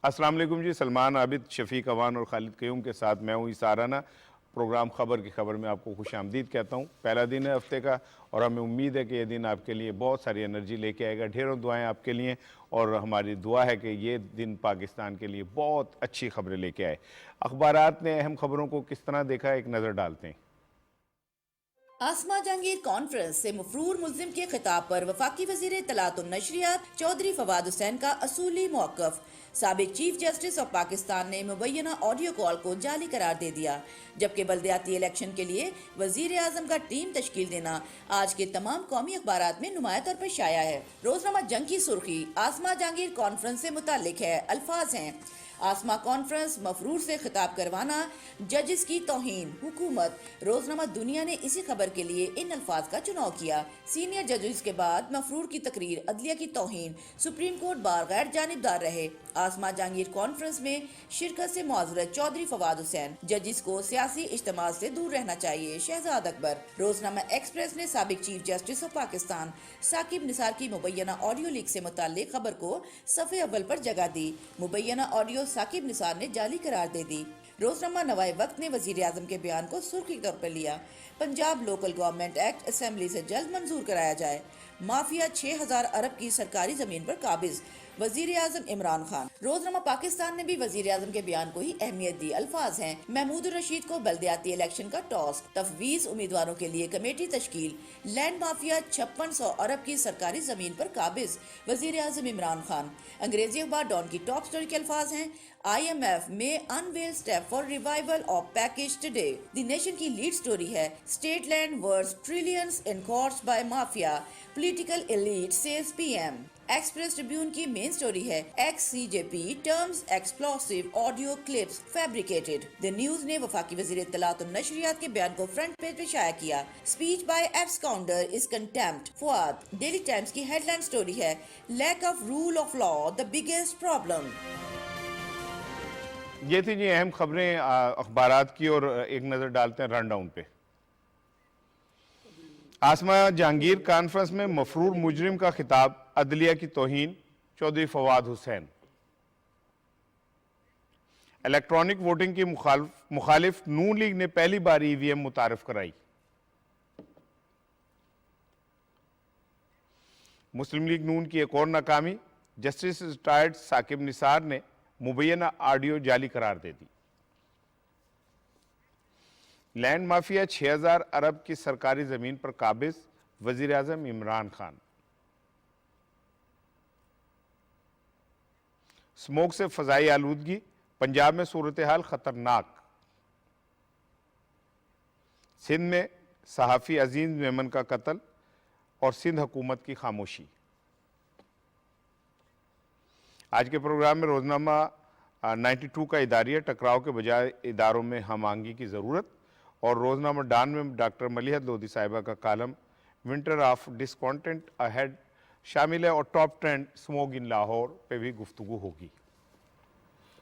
अस्सलाम वालेकुम जी। सलमान आबिद, शफीक अवान और खालिद क्यूम के साथ मैं हूँ इसाराना। प्रोग्राम खबर की खबर में आपको खुश आमदीद कहता हूँ। पहला दिन है हफ्ते का और हमें उम्मीद है कि ये दिन आपके लिए बहुत सारी एनर्जी लेके आएगा। ढेरों दुआएं आपके लिए और हमारी दुआ है कि ये दिन पाकिस्तान के लिए बहुत अच्छी खबरें लेके आए। अखबारात ने अहम खबरों को किस तरह देखा, एक नज़र डालते हैं। आसमा जहांगीर कॉन्फ्रेंस से मफरूर मुल्जिम के खिताब पर वफाकी वजीर इत्तलात और नशरियात चौधरी फवाद हुसैन का असूली मौकफ। साबिक चीफ जस्टिस ऑफ पाकिस्तान ने मुबैना ऑडियो कॉल को जाली करार दे दिया, जबकि बल्दियाती इलेक्शन के लिए वजीर आजम का टीम तश्कील देना आज के तमाम कौमी अखबारात में नुमाया तौर पर शाया है। रोजनामा जंग की सुर्खी आसमा जहांगीर कॉन्फ्रेंस से मुतालिक है। अल्फाज हैं, आसमा कॉन्फ्रेंस मफरूर से खिताब करवाना जजिस की तौहीन हुकूमत। रोजनामा दुनिया ने इसी खबर के लिए इन अल्फाज का चुनाव किया। सीनियर जजिस के बाद मफरूर की तकरीर अदलिया की तौहीन, सुप्रीम कोर्ट बार गैर जानिबदार रहे। आसमा जहांगीर कॉन्फ्रेंस में शिरकत से मुआज़रत चौधरी फवाद हुसैन, जजिस को सियासी इज्तिमा से दूर रहना चाहिए शहजाद अकबर। रोजनामा एक्सप्रेस ने साबिक chief justice of Pakistan Saqib Nisar की मुबैना ऑडियो लीक से मुताल्लिक खबर को सफ़े अव्वल पर जगह दी। मुबैना ऑडियो साकिब निसार ने जाली करार दे दी। रोजनामा नवाए वक्त ने वजीर आजम के बयान को सुर्खी के तौर पर लिया। Punjab local government act assembly से जल्द मंजूर कराया जाए। माफिया 6000 अरब की सरकारी जमीन पर काबिज, वजीर आजम इमरान खान। रोजनामा पाकिस्तान ने भी वजीर आजम के बयान को ही अहमियत दी। अल्फाज हैं, महमूद रशीद को बल्दियाती इलेक्शन का टॉस, तफवीज उम्मीदवारों के लिए कमेटी तश्कील। लैंड माफिया 5600 अरब की सरकारी जमीन पर काबिज, वजीर आजम इमरान खान। अंग्रेजी अखबार डॉन की टॉप स्टोरी के अल्फाज हैं, IMF में unveil step for revival of package today. The Nation की लीड स्टोरी है, state land worth trillions in courts by mafia, political elite says PM। Express Tribune की मेन स्टोरी है, XCJP terms explosive audio clips fabricated. The News ने वफाकी वजीर इत्तलात और नशरियात के बयान को फ्रंट पेज पे शाया किया। Speech by abs counter is contempt Fawad. Daily Times की हेडलाइन स्टोरी है, lack of rule of law the biggest problem. ये थी जी अहम खबरें अखबारात की और एक नज़र डालते हैं रन डाउन पे। आसमा जहांगीर कॉन्फ्रेंस में मफरूर मुजरिम का खिताब, अदलिया की तौहीन, चौधरी फवाद हुसैन। इलेक्ट्रॉनिक वोटिंग की मुखालिफ नून लीग ने पहली बार EVM मुतारिफ कराई। मुस्लिम लीग नून की एक और नाकामी, जस्टिस रिटायर्ड साकिब निसार ने मुबैना ऑडियो जाली करार दे दी। लैंड माफिया 6000 अरब की सरकारी जमीन पर काबिज, वजीर आजम इमरान खान। स्मोक से फजाई आलूदगी, पंजाब में सूरत हाल खतरनाक। सिंध में सहाफ़ी अजीज मेमन का कत्ल और सिंध हुकूमत की खामोशी। आज के प्रोग्राम में रोजनामा 92 का इदारिया, टकराव के बजाय इदारों में हमआहंगी की ज़रूरत, और रोजनामा डान में डॉक्टर मलिहत लोधी साहिबा का कालम विंटर ऑफ डिस्कॉन्टेंट अहेड शामिल है, और टॉप ट्रेंड स्मोक इन लाहौर पे भी गुफ्तगू होगी।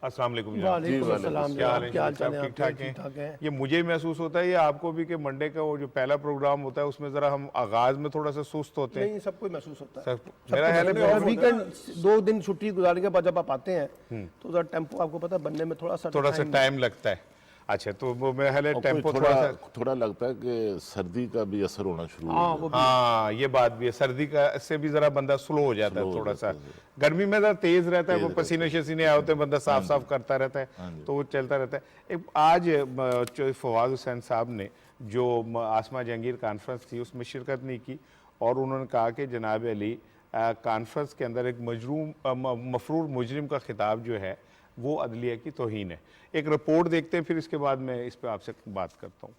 अस्सलाम वालेकुम जनाब। वालेकुम अस्सलाम क्या हाल जनाब, है? क्या हाल चाल है ठीक आपके? ठाक ठीक ठाक हैं? है। ये मुझे महसूस होता है, ये आपको भी, कि मंडे का वो जो पहला प्रोग्राम होता है उसमें ज़रा हम आगाज़ में थोड़ा सा सुस्त होते हैं। नहीं, सबको महसूस होता है। सब मेरा ख्याल है और वीकेंड 2 दिन छुट्टी गुजारने के बाद जब आप आते हैं तो उधर टेम्पो आपको पता है बनने में थोड़ा सा टाइम लगता है। अच्छा, तो वो मेरा ख्याल है और टेम्पो कोई थोड़ा सा, थोड़ा लगता है कि सर्दी का भी असर होना शुरू हाँ हो वो भी हाँ ये बात भी है, सर्दी का से भी जरा बंदा स्लो हो जाता है थोड़ा सा। गर्मी में जरा तेज रहता है, वो पसीने शसीने आए होते हैं, बंदा साफ साफ करता रहता है, तो वो चलता रहता है। एक आज फवाद हुसैन साहब ने जो आसमा जहांगीर कॉन्फ्रेंस थी उसमें शिरकत नहीं की, और उन्होंने कहा कि जनाब अली कॉन्फ्रेंस के अंदर एक मफरूर मुजरिम का खिताब जो है वो अदलिया की तौहीन है। एक रिपोर्ट देखते हैं, फिर इसके बाद मैं इस पर आपसे बात करता हूँ।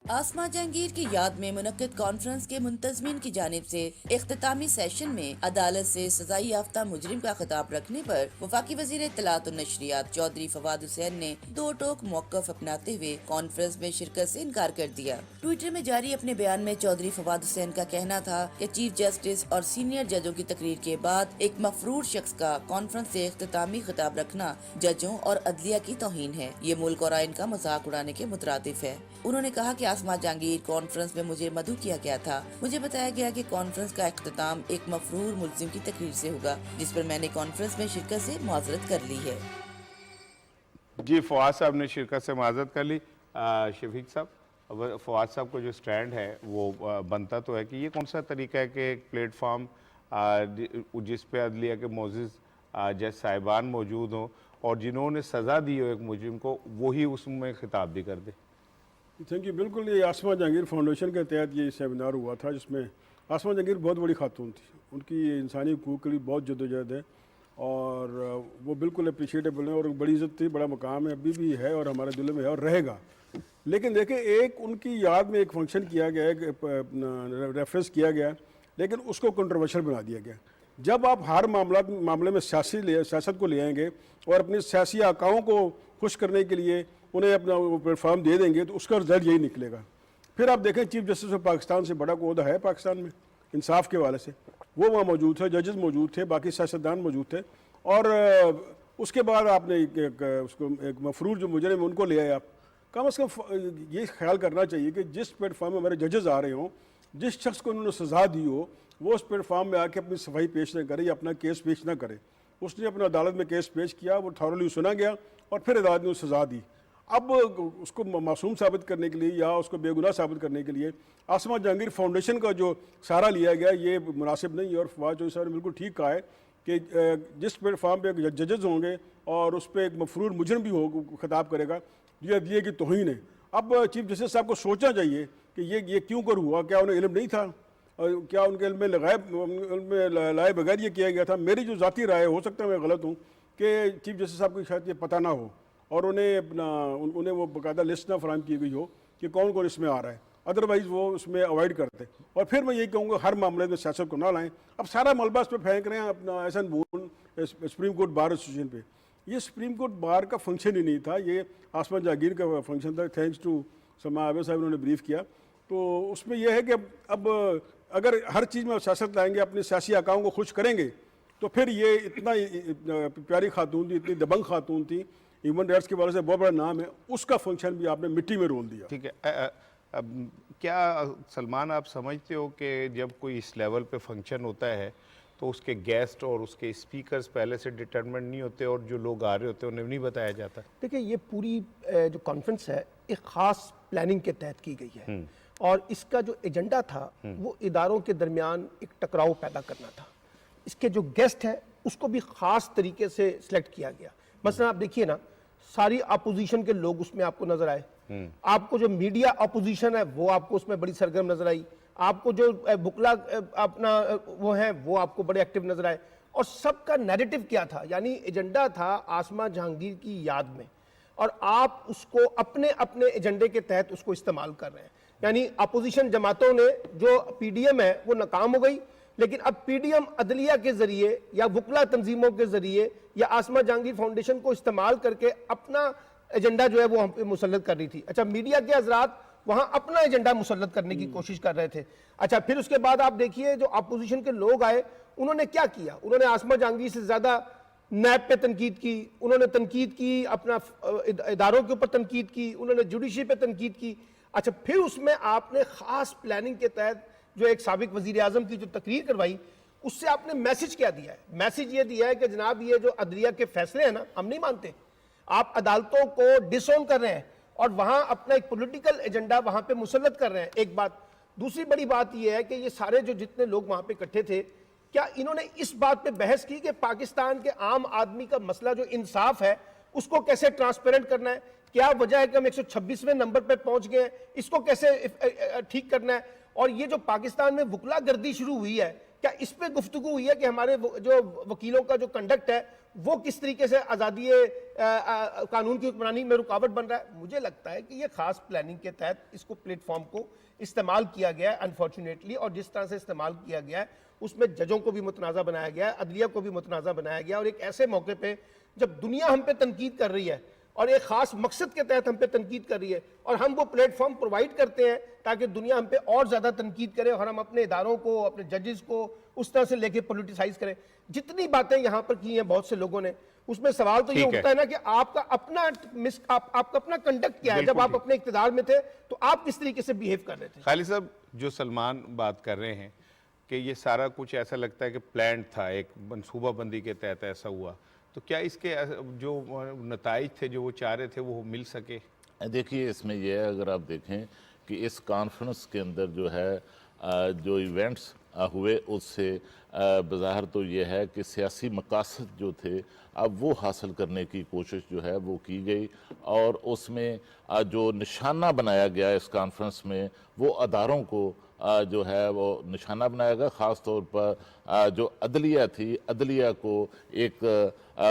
आसमा जहांगीर की याद में मुनक्किद कॉन्फ्रेंस के मुंतजमीन की जानिब से इख्तितामी सेशन में अदालत से सजाई याफ्ता मुजरिम का खिताब रखने पर वफाकी वजीर इत्तलात और नशरियात चौधरी फवाद हुसैन ने दो टोक मौकफ अपनाते हुए कॉन्फ्रेंस में शिरकत से इनकार कर दिया। ट्विटर में जारी अपने बयान में चौधरी फवाद हुसैन का कहना था कि चीफ जस्टिस और सीनियर जजों की तकरीर के बाद एक मफरूर शख्स का कॉन्फ्रेंस से इख्तितामी खिताब रखना जजों और अदलिया की तौहीन है। ये मुल्क और आइन का मजाक उड़ाने के मुतरादिफ है। उन्होंने कहा कि आसमा जहांगीर कॉन्फ्रेंस में मुझे मदऊ किया गया था। मुझे बताया गया कि कॉन्फ्रेंस का इख्तिताम एक मफरूर मुल्जिम की तकरीर से होगा, जिस पर मैंने कॉन्फ्रेंस में शिरकत से मुआज़रत कर ली है। जी, फवाद साहब ने शिरकत से माजरत कर ली। शफीक साहब, अब फवाद साहब को जो स्टैंड है वो बनता तो है कि ये कौन सा तरीका है कि एक प्लेटफॉर्म जिस पे अदलिया के मोजिज़ जज साहिबान मौजूद हों और जिन्होंने सज़ा दी हो एक मुजरिम को, वही उसमें खिताब भी कर दे। Thank you. बिल्कुल, ये आसमा जहांगीर फाउंडेशन के तहत ये सेमिनार हुआ था, जिसमें आसमा जहांगीर बहुत बड़ी खातून थी। उनकी इंसानी हकूक़ के लिए बहुत जद्दोजहद है और वो बिल्कुल अप्रिशिएटेबल है और बड़ी इज़्ज़त थी, बड़ा मकाम है, अभी भी है और हमारे दिलों में है और रहेगा। लेकिन देखिए, एक उनकी याद में एक फंक्शन किया गया है, रेफरेंस किया गया, लेकिन उसको कंट्रोवर्शियल बना दिया गया। जब आप हर मामले में सियासत को ले आएंगे और अपने सियासी आकाओं को खुश करने के लिए उन्हें अपना प्लेटफॉर्म दे देंगे, तो उसका रिजल्ट यही निकलेगा। फिर आप देखें, चीफ जस्टिस ऑफ पाकिस्तान से बड़ा कोई है पाकिस्तान में इंसाफ के वाले से, वो वहाँ मौजूद थे, जजेस मौजूद थे, बाकी सियासतदान मौजूद थे। और उसके बाद आपने एक मफरूर जो मुजरिम है उनको ले आए। आप कम अज़ कम ये ख्याल करना चाहिए कि जिस प्लेटफॉर्म में हमारे जजेस आ रहे हों, जिस शख्स को उन्होंने सज़ा दी हो, वो उस प्लेटफॉर्म में आके अपनी सफाई पेश न करे या अपना केस पेश ना करे। उसने अपना अदालत में केस पेश किया, वो थॉरली सुना गया और फिर अदालत ने उसे सज़ा दी। अब उसको मासूम साबित करने के लिए या उसको बेगुनाह साबित करने के लिए आसमा जहांगीर फाउंडेशन का जो सहारा लिया गया, ये मुनासिब नहीं है। और फवाद चौधरी साहब ने बिल्कुल ठीक कहा है कि जिस प्लेटफॉर्म पे जजेस होंगे और उस पर एक मफरूर मुजरिम भी हो खिताब करेगा, ये अदलिया की तौहीन है। अब चीफ जस्टिस साहब को सोचना चाहिए कि ये क्यों कर हुआ, क्या उन्हें इल्म नहीं था, क्या उनके इल्म में लाए बगैर ये किया गया था। मेरी जो ज़ाती राय, हो सकता है मैं गलत हूँ, कि चीफ जस्टिस साहब को शायद ये पता ना हो और उन्हें वो बाकायदा लिस्ट ना फराहम की गई हो कि कौन कौन इसमें आ रहा है, अदरवाइज़ वो उसमें अवॉइड करते। और फिर मैं यही कहूँगा, हर मामले में सियासत को ना लाएं। अब सारा मलबा इस पर फेंक रहे हैं अपना एहसन बून सुप्रीम कोर्ट बार एसोसिएशन पे। ये सुप्रीम कोर्ट बार का फंक्शन ही नहीं था, ये आसमा जहांगीर का फंक्शन था। थैंक्स टू समा आबिद साहब, उन्होंने ब्रीफ किया। तो उसमें यह है कि अब अगर हर चीज़ में सियासत लाएंगे, अपने सियासी आकाओं को खुश करेंगे, तो फिर ये इतना प्यारी खातून थी, इतनी दबंग खातून थी, ह्यूमन राइट्स के वाले से बहुत बड़ा नाम है, उसका फंक्शन भी आपने मिट्टी में रोल दिया। ठीक है। अब क्या सलमान, आप समझते हो कि जब कोई इस लेवल पे फंक्शन होता है तो उसके गेस्ट और उसके स्पीकर्स पहले से डिटरमिनेट नहीं होते और जो लोग आ रहे होते हैं उन्हें नहीं बताया जाता? देखिए, ये पूरी जो कॉन्फ्रेंस है एक ख़ास प्लानिंग के तहत की गई है और इसका जो एजेंडा था वो इदारों के दरमियान एक टकराव पैदा करना था। इसके जो गेस्ट है उसको भी ख़ास तरीके से सिलेक्ट किया गया। मसलन आप देखिए ना, सारी अपोजिशन के लोग उसमें आपको नजर आए, आपको जो मीडिया अपोजिशन है वो आपको उसमें बड़ी सरगर्म नजर आई, आपको जो बुकला अपना वो है वो आपको बड़े एक्टिव नजर आए। और सबका नैरेटिव क्या था, यानी एजेंडा था आसमा जहांगीर की याद में, और आप उसको अपने अपने एजेंडे के तहत उसको इस्तेमाल कर रहे हैं। यानी अपोजिशन जमातों ने, जो पीडीएम है वो नाकाम हो गई, लेकिन अब पीडीएम अदलिया के जरिए या वकला तंजीमों के जरिए या आसमा जहांगीर फाउंडेशन को इस्तेमाल करके अपना एजेंडा जो है वो हम पे मुसल्लत कर रही थी। अच्छा, मीडिया के हजरात वहां अपना एजेंडा मुसल्लत करने की कोशिश कर रहे थे। अच्छा, फिर उसके बाद आप देखिए जो अपोजिशन के लोग आए उन्होंने क्या किया, उन्होंने आसमा जहांगीर से ज्यादा नैब पे तनकीद की, उन्होंने तनकीद की अपना इदारों के ऊपर तनकीद की, उन्होंने जुडिशरी पे तनकीद की। अच्छा, फिर उसमें आपने खास प्लानिंग के तहत जो एक साबिक वजीर आजम की जो तकरीर करवाई, उससे आपने मैसेज क्या दिया है? मैसेज ये दिया है कि जनाब ये जो अदलिया के फैसले हैं ना, हम नहीं मानते, आप अदालतों को डिसोन कर रहे हैं और वहां अपना एक पॉलिटिकल एजेंडा वहां पे मुसल्लत कर रहे हैं। एक बात। दूसरी बड़ी बात यह है कि ये सारे जो जितने लोग वहां पे इकट्ठे थे, क्या इन्होंने इस बात पे बहस की कि पाकिस्तान के आम आदमी का मसला जो इंसाफ है उसको कैसे ट्रांसपेरेंट करना है? क्या वजह है कि हम 126वें नंबर पे पहुंच गए हैं, इसको कैसे ठीक करना है? और ये जो पाकिस्तान में वकला गर्दी शुरू हुई है, क्या इस पे गुफ्तगू हुई है कि हमारे जो वकीलों का जो कंडक्ट है वो किस तरीके से आज़ादी कानून की हुक्मरानी में रुकावट बन रहा है? मुझे लगता है कि ये खास प्लानिंग के तहत इसको प्लेटफॉर्म को इस्तेमाल किया गया है अनफॉर्चुनेटली, और जिस तरह से इस्तेमाल किया गया है उसमें जजों को भी मुतनाज़ा बनाया गया है, अदलिया को भी मुतनाज़ा बनाया गया, और एक ऐसे मौके पे जब दुनिया हम पे तनकीद कर रही है और एक खास मकसद के तहत हम पे तनकीद कर रही है और हम वो प्लेटफॉर्म प्रोवाइड करते हैं ताकि दुनिया हम पे और ज़्यादा तनकीद करे और हम अपने इदारों को, अपने जजेस को उस तरह से लेके पोलिटिसाइज करें। जितनी बातें यहाँ पर की हैं बहुत से लोगों ने, उसमें सवाल तो ये ठीक है। उठता है ना कि आपका अपना आपका अपना कंडक्ट क्या है। जब बिल्कुल आप ठीक। अपने इक्तिदार में थे तो आप किस तरीके से बिहेव कर रहे थे। खालिद साहब, जो सलमान बात कर रहे हैं कि ये सारा कुछ ऐसा लगता है कि प्लान था, एक मनसूबाबंदी के तहत ऐसा हुआ, तो क्या इसके जो नताइज थे जो वो चाह रहे थे वो मिल सके? देखिए, इसमें यह है, अगर आप देखें कि इस कॉन्फ्रेंस के अंदर जो है जो इवेंट्स हुए उससे बज़ाहिर तो ये है कि सियासी मकासद जो थे अब वो हासिल करने की कोशिश जो है वो की गई, और उसमें जो निशाना बनाया गया इस कॉन्फ्रेंस में वो अदारों को जो है वो निशाना बनाया गया। ख़ास तौर पर जो अदलिया थी, अदलिया को एक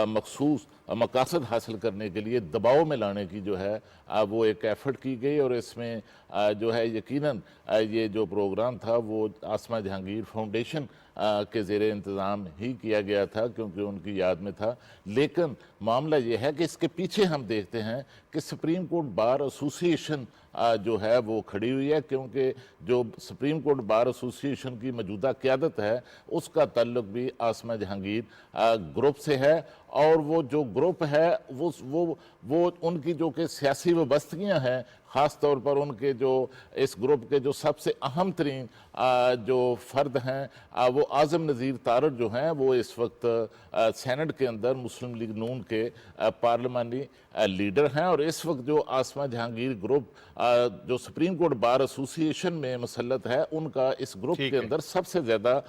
मखसूस मकासद हासिल करने के लिए दबाव में लाने की जो है वो एक एफ़र्ट की गई, और इसमें जो है यकीनन ये जो प्रोग्राम था वो आसमा जहांगीर फाउंडेशन के ज़ेरे इंतज़ाम ही किया गया था, क्योंकि उनकी याद में था। लेकिन मामला ये है कि इसके पीछे हम देखते हैं कि सुप्रीम कोर्ट बार एसोसिएशन जो है वो खड़ी हुई है, क्योंकि जो सुप्रीम कोर्ट बार एसोसिएशन की मौजूदा क़यादत है उसका ताल्लुक भी आसमा जहांगीर ग्रुप से है, और वो जो ग्रुप है वो उनकी जो कि सियासी वाबस्तगियाँ हैं, ख़ास तौर पर उनके जो इस ग्रुप के जो सबसे अहम तरीन जो फ़र्द हैं वो आज़म नज़ीर तारड़ जो हैं वो इस वक्त सेनेट के अंदर मुस्लिम लीग नून के पार्लिमानी लीडर हैं, और इस वक्त जो आसमा जहांगीर ग्रुप जो सुप्रीम कोर्ट बार एसोसिएशन में मुसल्लत है उनका इस ग्रुप के अंदर सबसे ज़्यादा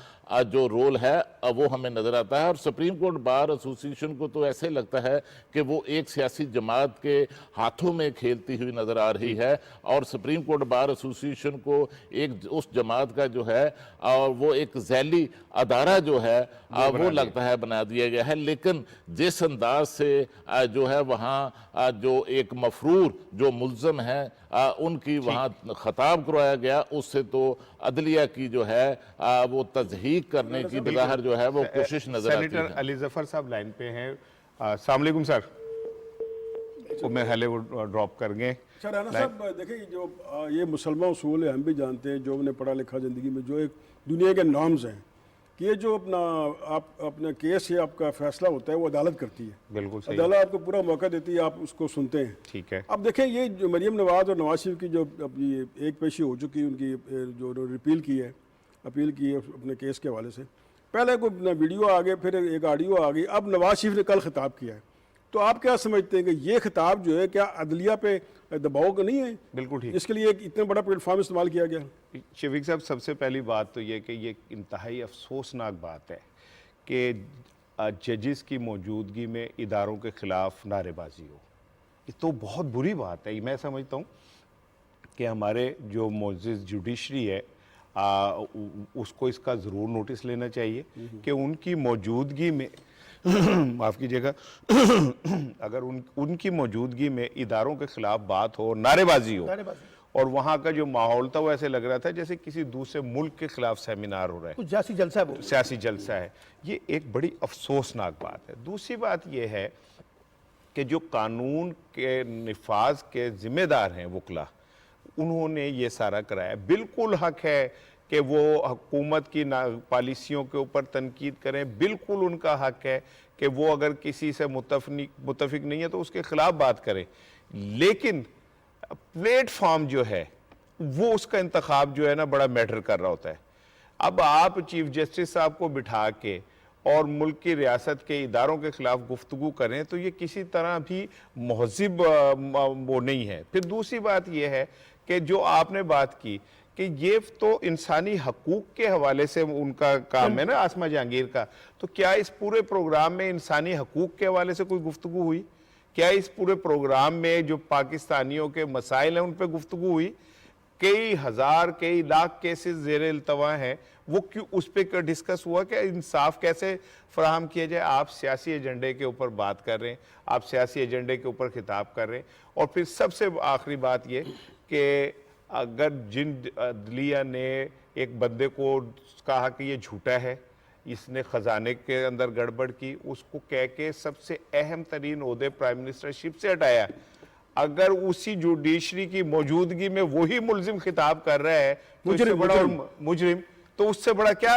जो रोल है वो हमें नज़र आता है। और सुप्रीम कोर्ट बार एसोसिएशन को तो ऐसे लगता है कि वो एक सियासी जमात के हाथों में खेलती हुई नज़र आ रही है, और सुप्रीम कोर्ट बार एसोसिएशन को एक उस जमात का जो है और वो एक झैली अदारा जो है वो लगता है बना दिया गया है। लेकिन जिस अंदाज से जो है वहाँ जो एक मफरूर जो मुल्ज़म है उनकी वहाँ खताब करवाया गया, उससे तो अदलिया की जो है वो तज़हीक करने की बज़ाहिर जो है वो कोशिश नजर आती है। सेनेटर अली ज़फ़र साहब लाइन पे हैं। अस्सलाम वालेकुम सर। वो मैं हले वो ड्रॉप कर गए। अच्छा राना साहब, देखिए जो ये मुसलमान उसूल है, हम भी जानते हैं, जो हमने पढ़ा लिखा ज़िंदगी में, जो एक दुनिया के नॉर्म्स हैं कि ये जो अपना केस है, आपका फैसला होता है वो अदालत करती है। बिल्कुल सही। अदालत आपको पूरा मौका देती है, आप उसको सुनते हैं। ठीक है। अब देखें, ये जो मरीम नवाज और नवाज शरीफ की जो अपनी एक पेशी हो चुकी है, उनकी जो अपील की है अपने केस के हवाले से, पहले कोई वीडियो आ गया, फिर एक ऑडियो आ गई, अब नवाज शरीफ ने कल खिताब किया है। तो आप क्या समझते हैं कि ये खिताब जो है क्या अदलिया पे दबाव का नहीं है? बिल्कुल ठीक। इसके लिए एक इतना बड़ा प्लेटफॉर्म इस्तेमाल किया गया। शफीक साहब, सबसे पहली बात तो ये कि ये इंतहाई अफसोसनाक बात है कि जजेस की मौजूदगी में इदारों के ख़िलाफ़ नारेबाजी हो। ये तो बहुत बुरी बात है। मैं समझता हूँ कि हमारे जो मोअज़्ज़िज़ जुडिशरी है उसको इसका ज़रूर नोटिस लेना चाहिए कि उनकी मौजूदगी में माफ़ कीजिएगा अगर उनकी मौजूदगी में इदारों के ख़िलाफ़ बात हो, नारेबाजी हो, और वहाँ का जो माहौल था वो ऐसे लग रहा था जैसे किसी दूसरे मुल्क के खिलाफ सेमिनार हो रहा है, कुछ सियासी जलसा है, सियासी जलसा है। ये एक बड़ी अफसोसनाक बात है। दूसरी बात ये है कि जो कानून के निफाज के ज़िम्मेदार हैं वकला, उन्होंने ये सारा कराया। बिल्कुल हक है कि वो हुकूमत की पॉलिसियों के ऊपर तनकीद करें, बिल्कुल उनका हक है कि वो अगर किसी से मुतफिक नहीं है तो उसके ख़िलाफ़ बात करें, लेकिन प्लेटफॉर्म जो है वो उसका इंतखाब जो है ना बड़ा मैटर कर रहा होता है। अब आप चीफ जस्टिस साहब को बिठा के और मुल्क की रियासत के इदारों के ख़िलाफ़ गुफ्तगू करें तो ये किसी तरह भी महज़िब वो नहीं है। फिर दूसरी बात ये है कि जो आपने बात की कि ये तो इंसानी हकूक़ के हवाले से उनका काम है ना आसमा जहांगीर का, तो क्या इस पूरे प्रोग्राम में इंसानी हकूक़ के हवाले से कोई गुफ्तगू हुई? क्या इस पूरे प्रोग्राम में जो पाकिस्तानियों के मसाइल हैं उन पर गुफ्तगू हुई? कई हज़ार कई लाख केसेस ज़ेरे इल्तवा हैं, वो क्यों उस पर डिस्कस हुआ कि इंसाफ कैसे फराहम किया जाए? आप सियासी एजेंडे के ऊपर बात कर रहे हैं, आप सियासी एजेंडे के ऊपर खिताब कर रहे हैं। और फिर सबसे आखिरी बात ये कि अगर जिन अदलिया ने एक बंदे को कहा कि ये झूठा है, इसने ख़जाने के अंदर गड़बड़ की, उसको कह के सबसे अहम तरीन ओहदे प्राइम मिनिस्टरशिप से हटाया, अगर उसी जुडिशरी की मौजूदगी में वही मुल्जिम खिताब कर रहा है तो उससे बड़ा मुजरिम, तो उससे बड़ा क्या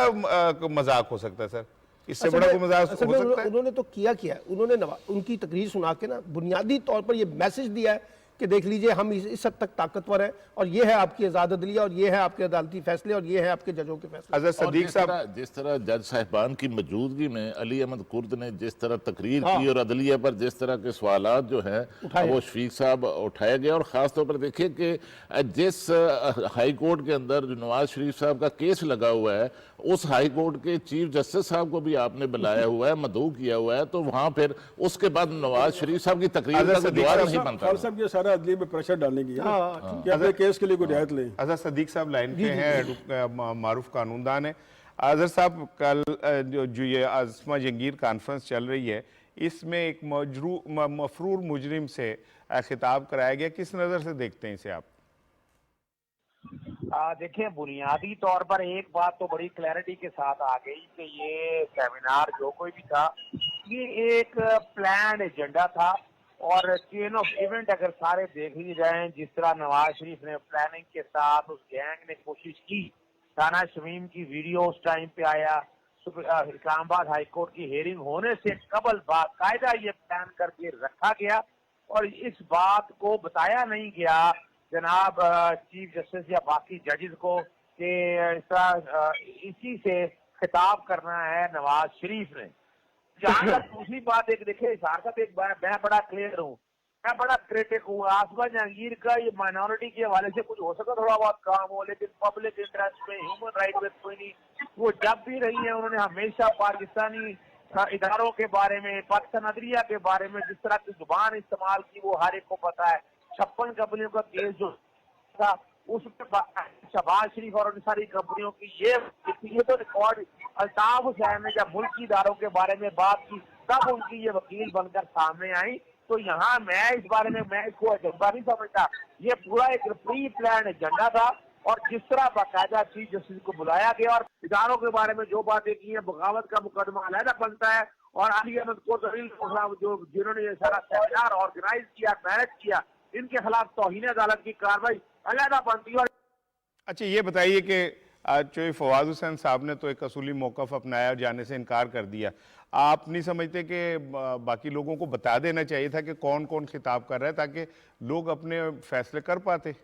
मजाक हो सकता है सर? इससे बड़ा कोई मजाक असल हो में सकता है? उन्होंने तो किया उन्होंने उनकी तकरीर सुना के ना बुनियादी तौर पर ये मैसेज दिया है कि देख लीजिए हम इस हद तक ताकतवर है और ये है आपकी आज़ाद अदलिया और ये है आपके अदालती फैसले और ये है आपके जजों के फैसले। अजहर और सदीक साहब, जिस तरह जज साहिबान की मौजूदगी में अली अहमद कुर्द ने जिस तरह तकरीर हाँ। की और अदलिया पर जिस तरह के सवालात जो है उठाए। वो शफीक साहब उठाया गया, और ख़ास तौर पर देखिए कि जिस हाई कोर्ट के अंदर जो नवाज शरीफ साहब का केस लगा हुआ है उस हाई कोर्ट के चीफ जस्टिस साहब को भी आपने बुलाया हुआ है, मदऊ किया हुआ है, तो वहाँ फिर उसके बाद नवाज शरीफ साहब की तकरीर का कोई जवाब नहीं बनता। खान साहब ये सारा अदलिया में प्रेशर डालने की है ना, हाँ, कि अपने केस के लिए कोई रियायत लें। अजहर सदीक साहब लाइन पे हैं, मारूफ कानूनदान है। अजहर साहब, कल जो ये आसमा जंगीर कॉन्फ्रेंस चल रही है, इसमें एक मफरूर मुजरिम से खिताब कराया गया, किस नज़र से देखते हैं इसे आप? देखिए, बुनियादी तौर पर एक बात तो बड़ी क्लैरिटी के साथ आ गई कि ये सेमिनार जो कोई भी था ये एक प्लान एजेंडा था, और चेन ऑफ इवेंट अगर सारे देख ही जाएं, जिस तरह नवाज शरीफ ने प्लानिंग के साथ उस गैंग ने कोशिश की, ताना शमीम की वीडियो उस टाइम पे आया, इस्लामाबाद हाई कोर्ट की हेयरिंग होने से कबल बाकायदा ये प्लान करके रखा गया और इस बात को बताया नहीं गया जनाब चीफ जस्टिस या बाकी जजेस को कि इसी से खिताब करना है नवाज शरीफ ने। जहाँ तक दूसरी बात एक देखे साहब, एक मैं बड़ा क्लियर हूँ, मैं बड़ा क्रिटिक हूँ आसमा जहांगीर का, ये माइनॉरिटी के हवाले से कुछ हो सका थोड़ा बहुत काम हो, लेकिन पब्लिक इंटरेस्ट में ह्यूमन राइट में कोई नहीं। वो जब भी रही है उन्होंने हमेशा पाकिस्तानी इदारों के बारे में, पाकिस्तान अदलिया के बारे में जिस तरह की जुबान इस्तेमाल की वो हर एक को पता है। 56 कंपनियों का केस जो था उसमें शहबाज शरीफ और उन सारी कंपनियों की ये तो रिकॉर्ड, अल्ताफ हुसैन ने जब मुल्की इदारों के बारे में बात की तब उनकी ये वकील बनकर सामने आई। तो यहाँ मैं इस बारे में मैं इसको एजेंडा नहीं समझता, ये पूरा एक प्री प्लान एजेंडा था, और जिस तरह बाकायदा चीफ जस्टिस को बुलाया गया और इदारों के बारे में जो बातें की हैं, बगावत का मुकदमा अलहदा बनता है, और अली अहमद को जो जिन्होंने ये सारा सेमिनार ऑर्गेनाइज किया, मैनेज किया, इनके खिलाफ तौहीन अदालत की कार्रवाई अलहदा बनती है। अच्छा, ये बताइए कि जो फवाद हुसैन साहब ने तो एक असूली मौक़िफ़ अपनाया और जाने से इनकार कर दिया, आप नहीं समझते कि बाकी लोगों को बता देना चाहिए था कि कौन कौन खिताब कर रहा है ताकि लोग अपने फैसले कर पाते?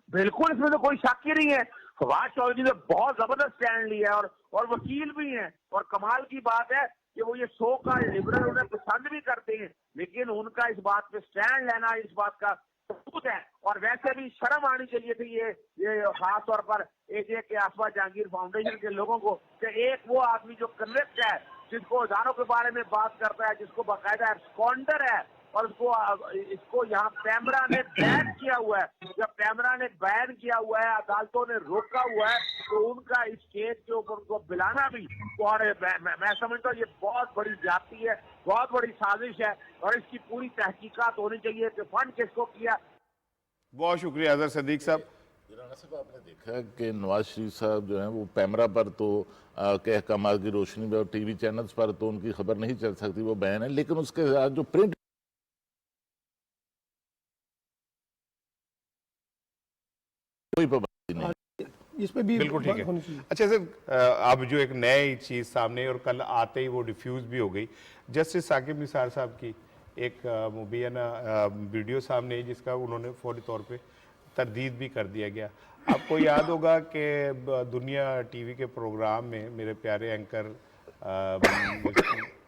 बिल्कुल, इसमें तो कोई शक ही नहीं है। फवाद चौधरी ने बहुत जबरदस्त स्टैंड लिया है और वकील भी हैं, और कमाल की बात है कि वो ये शो का लिबरल उन्हें पसंद भी करते हैं, लेकिन उनका इस बात पे स्टैंड लेना इस बात का सबूत है। और वैसे भी शर्म आनी चाहिए थी ये खास तौर पर एजे के आसमा जहांगीर फाउंडेशन के लोगों को कि एक वो आदमी जो कन्विक्ट है, जिसको हजारों के बारे में बात करता है, जिसको बाकायदा एब्सकॉन्डर है, और इसको यहाँ पैमरा ने बैन किया हुआ है। जब पैमरा ने बैन किया हुआ है, अदालतों ने रोका हुआ है, तो उनका इस केस के ऊपर उनको बुलाना भी, और मैं समझता हूँ ये बहुत बड़ी ज्यादती है, बहुत बड़ी साजिश है, और इसकी पूरी तहकीकात होनी चाहिए कि फंड किसको किया। बहुत शुक्रिया अजहर सदीक साहब। आपने देखा कि नवाज शरीफ साहब जो हैं वो पैमरा पर तो के अहकामात की रोशनी में और टीवी चैनल्स पर तो उनकी खबर नहीं चल सकती, वो बैन है, लेकिन उसके साथ जो प्रिंट कोई पाबंदी नहीं। इस पे भी बिल्कुल ठीक होनी है। चाहिए। अच्छा सर, अब जो एक नई चीज़ सामने और कल आते ही वो डिफ्यूज़ भी हो गई, जस्टिस साकिब निसार साहब की एक मुबैना वीडियो सामने आई जिसका उन्होंने फौरी तौर पे तरदीद भी कर दिया गया। आपको याद होगा कि दुनिया टीवी के प्रोग्राम में मेरे प्यारे एंकर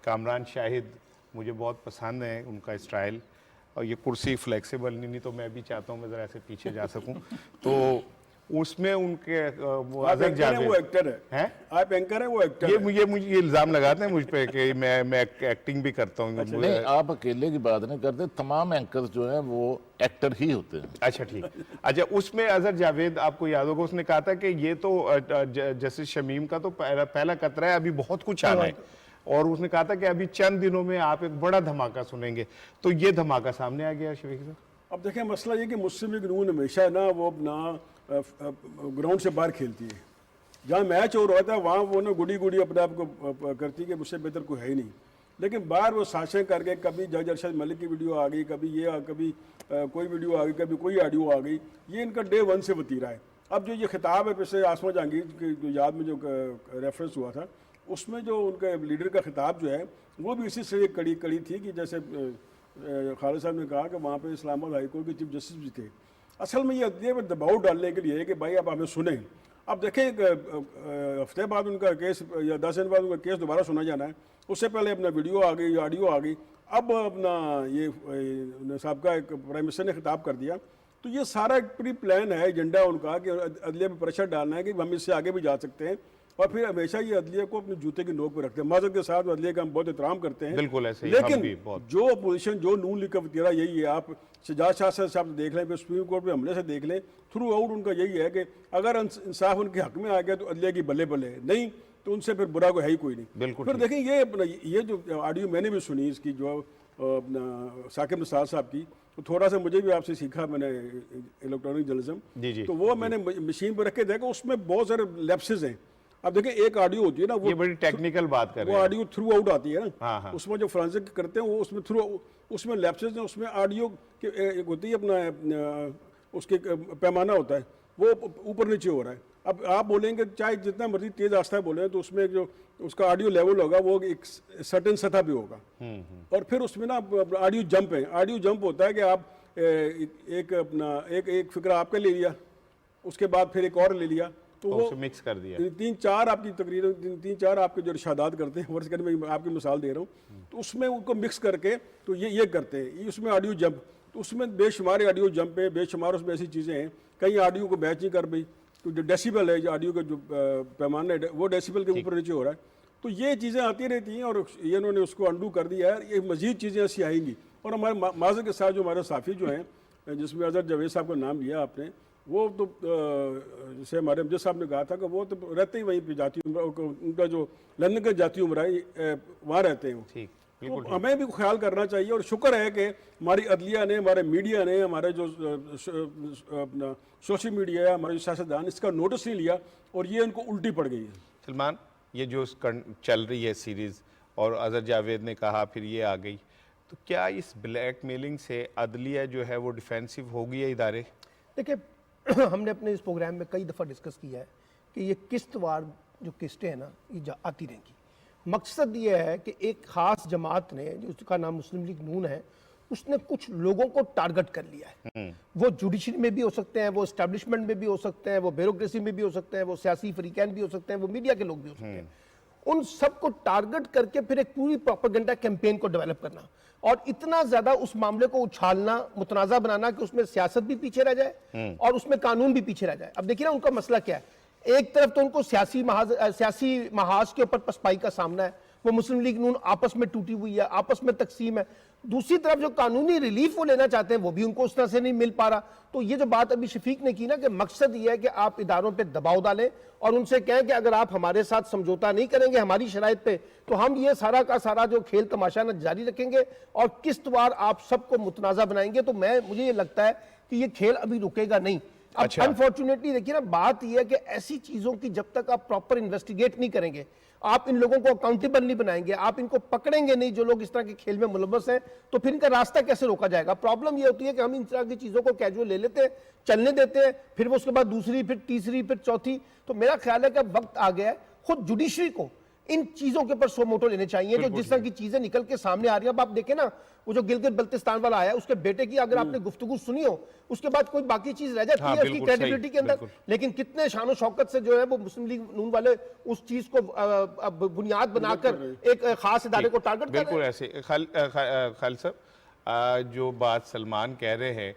कामरान शाहिद, मुझे बहुत पसंद है उनका स्टाइल, और ये कुर्सी फ्लेक्सिबल नहीं तो मैं भी चाहता हूँ मैं ज़रा ऐसे पीछे जा सकूँ, तो उसमें उनके वो अजहर जावेद, वो एक्टर हैं, आप एंकर हैं, वो एक्टर मुझे ये इल्ज़ाम लगाते हैं मुझ पे कि मैं एक्टिंग भी करता हूँ। नहीं, आप अकेले की बात नहीं करते, तमाम एंकर्स जो हैं वो एक्टर ही होते हैं। अच्छा ठीक। अच्छा, उसमें अजहर जावेद, आपको याद होगा, उसने कहा था कि ये तो जस्टिस शमीम का तो पहला कतरा है, अभी बहुत कुछ आना है, और उसने कहा था कि अभी चंद दिनों में आप एक बड़ा धमाका सुनेंगे, तो ये धमाका सामने आ गया शफीक साहब। अब देखें, मसला ये कि मुस्लिम लीग नून हमेशा ना वो अपना ग्राउंड से बाहर खेलती है, जहाँ मैच हो रहा था वहाँ वो ना गुड़ी गुड़ी अपने आप को करती है कि मुझसे बेहतर कोई है ही नहीं, लेकिन बाहर वो साजिशें करके कभी जज अरशद मलिक की वीडियो आ गई, कभी ये कभी कोई वीडियो आ गई, कभी कोई ऑडियो आ गई, ये इनका डे वन से वतीरा है। अब जो ये खिताब है, जैसे आसमा जहांगीर की जो याद में जो रेफरेंस हुआ था, उसमें जो उनका लीडर का खिताब जो है वो भी इसी से कड़ी कड़ी थी कि जैसे खालिद साहब ने कहा कि वहाँ पे इस्लामाबाद हाई कोर्ट के चीफ जस्टिस भी थे। असल में ये अदलिया में दबाव डालने के लिए है कि भाई अब हमें सुने। अब देखें हफ्ते बाद उनका केस या 10 दिन बाद उनका केस दोबारा सुना जाना है, उससे पहले अपना वीडियो आ गई, ऑडियो आ गई, अब अपना ये साहब एक प्राइम मिनिस्टर ने खिताब कर दिया। तो ये सारा एक प्री प्लान है, एजेंडा उनका कि अदलिया में प्रेशर डालना है कि हम इससे आगे भी जा सकते हैं, और फिर हमेशा ये अदलिया को अपने जूते की नोक पर रखते हैं। माजरत के साथ अदलिया का हम बहुत एहतराम करते हैं, बिल्कुल ऐसे ही हम लेकिन भी बहुत। जो अपोजिशन, जो नून लीग का वतीरा यही है, आप शहजाद शाह साहब देख लें, फिर सुप्रीम कोर्ट में हमले से देख लें, थ्रू आउट उनका यही है कि अगर इंसाफ उनके हक में आ गया तो अदलिया की बल्ले बल्ले, नहीं तो उनसे फिर बुरा कोई है ही कोई नहीं। बिल्कुल फिर देखें ये जो ऑडियो मैंने भी सुनी इसकी, जो अपना साकिब निसार साहब की, तो थोड़ा सा मुझे भी आपसे सीखा मैंने इलेक्ट्रॉनिक जर्नलिज्म, जी। तो वो मैंने मशीन पर रख के देखा, उसमें बहुत सारे लैप्सेस हैं। अब देखिए एक ऑडियो होती है ना, वो ये बड़ी टेक्निकल बात कर रहे वो हैं। ऑडियो थ्रू आउट आती है ना, हाँ। उसमें जो फोरेंसिक करते हैं वो उसमें थ्रू, उसमें लैप्सेस हैं, उसमें ऑडियो एक होती है अपना उसके पैमाना होता है, वो ऊपर नीचे हो रहा है। अब आप बोलेंगे चाहे जितना मर्जी तेज आस्था बोले, तो उसमें जो उसका ऑडियो लेवल होगा वो एक सर्टेन सतह पे होगा। और फिर उसमें ना ऑडियो जंप है, ऑडियो जंप होता है कि आप एक अपना एक फिक्रा आपका ले लिया, उसके बाद फिर एक और ले लिया, तो वो मिक्स कर दिया। 3-4 आपकी तकरीर, 3-4 आपके जो इरशादात करते हैं, वर्ष करने में आपकी मिसाल दे रहा हूँ, तो उसमें उनको मिक्स करके तो ये करते हैं, ये उसमें ऑडियो जंप, तो उसमें बेशुमार ऑडियो जंप है, बेशुमार उसमें ऐसी चीज़ें हैं, कई ऑडियो को मैच नहीं कर पाई, तो जो डेसिबल है, जो ऑडियो का जो पैमाना है वो डेसिबल के ऊपर नीचे हो रहा है। तो ये चीज़ें आती रहती हैं, और ये इन्होंने उसको अंडू कर दिया है। ये मज़ीद चीज़ें ऐसी आएंगी। और हमारे माजर के साथ जो हमारे साफ़ी जो हैं, जिसमें अजहर जावेद साहब का नाम लिया आपने, वो तो जैसे हमारे अमजद साहब ने कहा था कि वो तो रहते ही वहीं पे जाती उम्र, उनका जो लंदन का जाती उम्र है वहाँ रहते हैं। ठीक, तो हमें भी ख्याल करना चाहिए, और शुक्र है कि हमारी अदलिया ने, हमारे मीडिया ने, हमारे जो अपना सोशल मीडिया है, हमारे सियासतदान, इसका नोटिस नहीं लिया और ये उनको उल्टी पड़ गई है। सलमान, ये जो चल रही है सीरीज और अजहर जावेद ने कहा फिर ये आ गई, तो क्या इस ब्लैकमेलिंग से अदलिया जो है वो डिफेंसिव हो गई है इदारे? देखिए हमने अपने इस प्रोग्राम में कई दफ़ा डिस्कस किया है कि ये किस्तवार जो किस्तें हैं ना, ये आती रहेंगी। मकसद ये है कि एक ख़ास जमात ने, जो उसका नाम मुस्लिम लीग नून है, उसने कुछ लोगों को टारगेट कर लिया है। वो जुडिशरी में भी हो सकते हैं, वो इस्टेब्लिशमेंट में भी हो सकते हैं, वो ब्यूरोक्रेसी में भी हो सकते हैं, वो सियासी फरीकैन भी हो सकते हैं, वो मीडिया के लोग भी हो सकते हैं। उन सबको टारगेट करके फिर एक पूरी प्रोपेगेंडा कैंपेन को डेवलप करना, और इतना ज्यादा उस मामले को उछालना, मुतनाज़ा बनाना कि उसमें सियासत भी पीछे रह जाए और उसमें कानून भी पीछे रह जाए। अब देखिए ना उनका मसला क्या है, एक तरफ तो उनको सियासी महाज के ऊपर पसपाई का सामना है, वो मुस्लिम लीग नून आपस में टूटी हुई है, आपस में तकसीम है। दूसरी तरफ जो कानूनी रिलीफ वो लेना चाहते हैं वो भी उनको उस तरह से नहीं मिल पा रहा। तो ये जो बात अभी शफीक ने की ना, कि मकसद ये है कि आप इदारों पे दबाव डालें और उनसे कहें कि अगर आप हमारे साथ समझौता नहीं करेंगे हमारी शराइत पे, तो हम ये सारा का सारा जो खेल तमाशा न जारी रखेंगे और किस्तवार आप सबको मुतनाज़ा बनाएंगे। तो मुझे ये लगता है कि ये खेल अभी रुकेगा नहीं। अब अनफॉर्चुनेटली देखिए ना, बात यह है कि ऐसी चीजों की जब तक आप प्रॉपर इन्वेस्टिगेट नहीं करेंगे, आप इन लोगों को अकाउंटेबल नहीं बनाएंगे, आप इनको पकड़ेंगे नहीं जो लोग इस तरह के खेल में मुलव्वस हैं, तो फिर इनका रास्ता कैसे रोका जाएगा। प्रॉब्लम ये होती है कि हम इन तरह की चीजों को कैजुअल ले लेते हैं, चलने देते हैं, फिर वो उसके बाद दूसरी, फिर तीसरी, फिर चौथी। तो मेरा ख्याल है कि अब वक्त आ गया है खुद जुडिशरी को इन चीजों के ऊपर सो मोटो लेने चाहिए, जो जिस तरह की चीजें निकल के सामने आ रही है। अब आप देखें ना, वो जो गिलगित बल्तिस्तान वाला आया, उसके बेटे की अगर आपने गुफ्तगू सुनी हो, उसके बाद कोई बाकी चीज रह जाती है उसकी क्रेडिबिलिटी के अंदर। लेकिन कितने शानो शौकत से जो है वो मुस्लिम लीग नून वाले उस चीज को बुनियाद बनाकर एक खास इदारे को टारगेट कर रहे हैं। बिल्कुल ऐसे। खालिद साहब, जो बात सलमान कह रहे हैं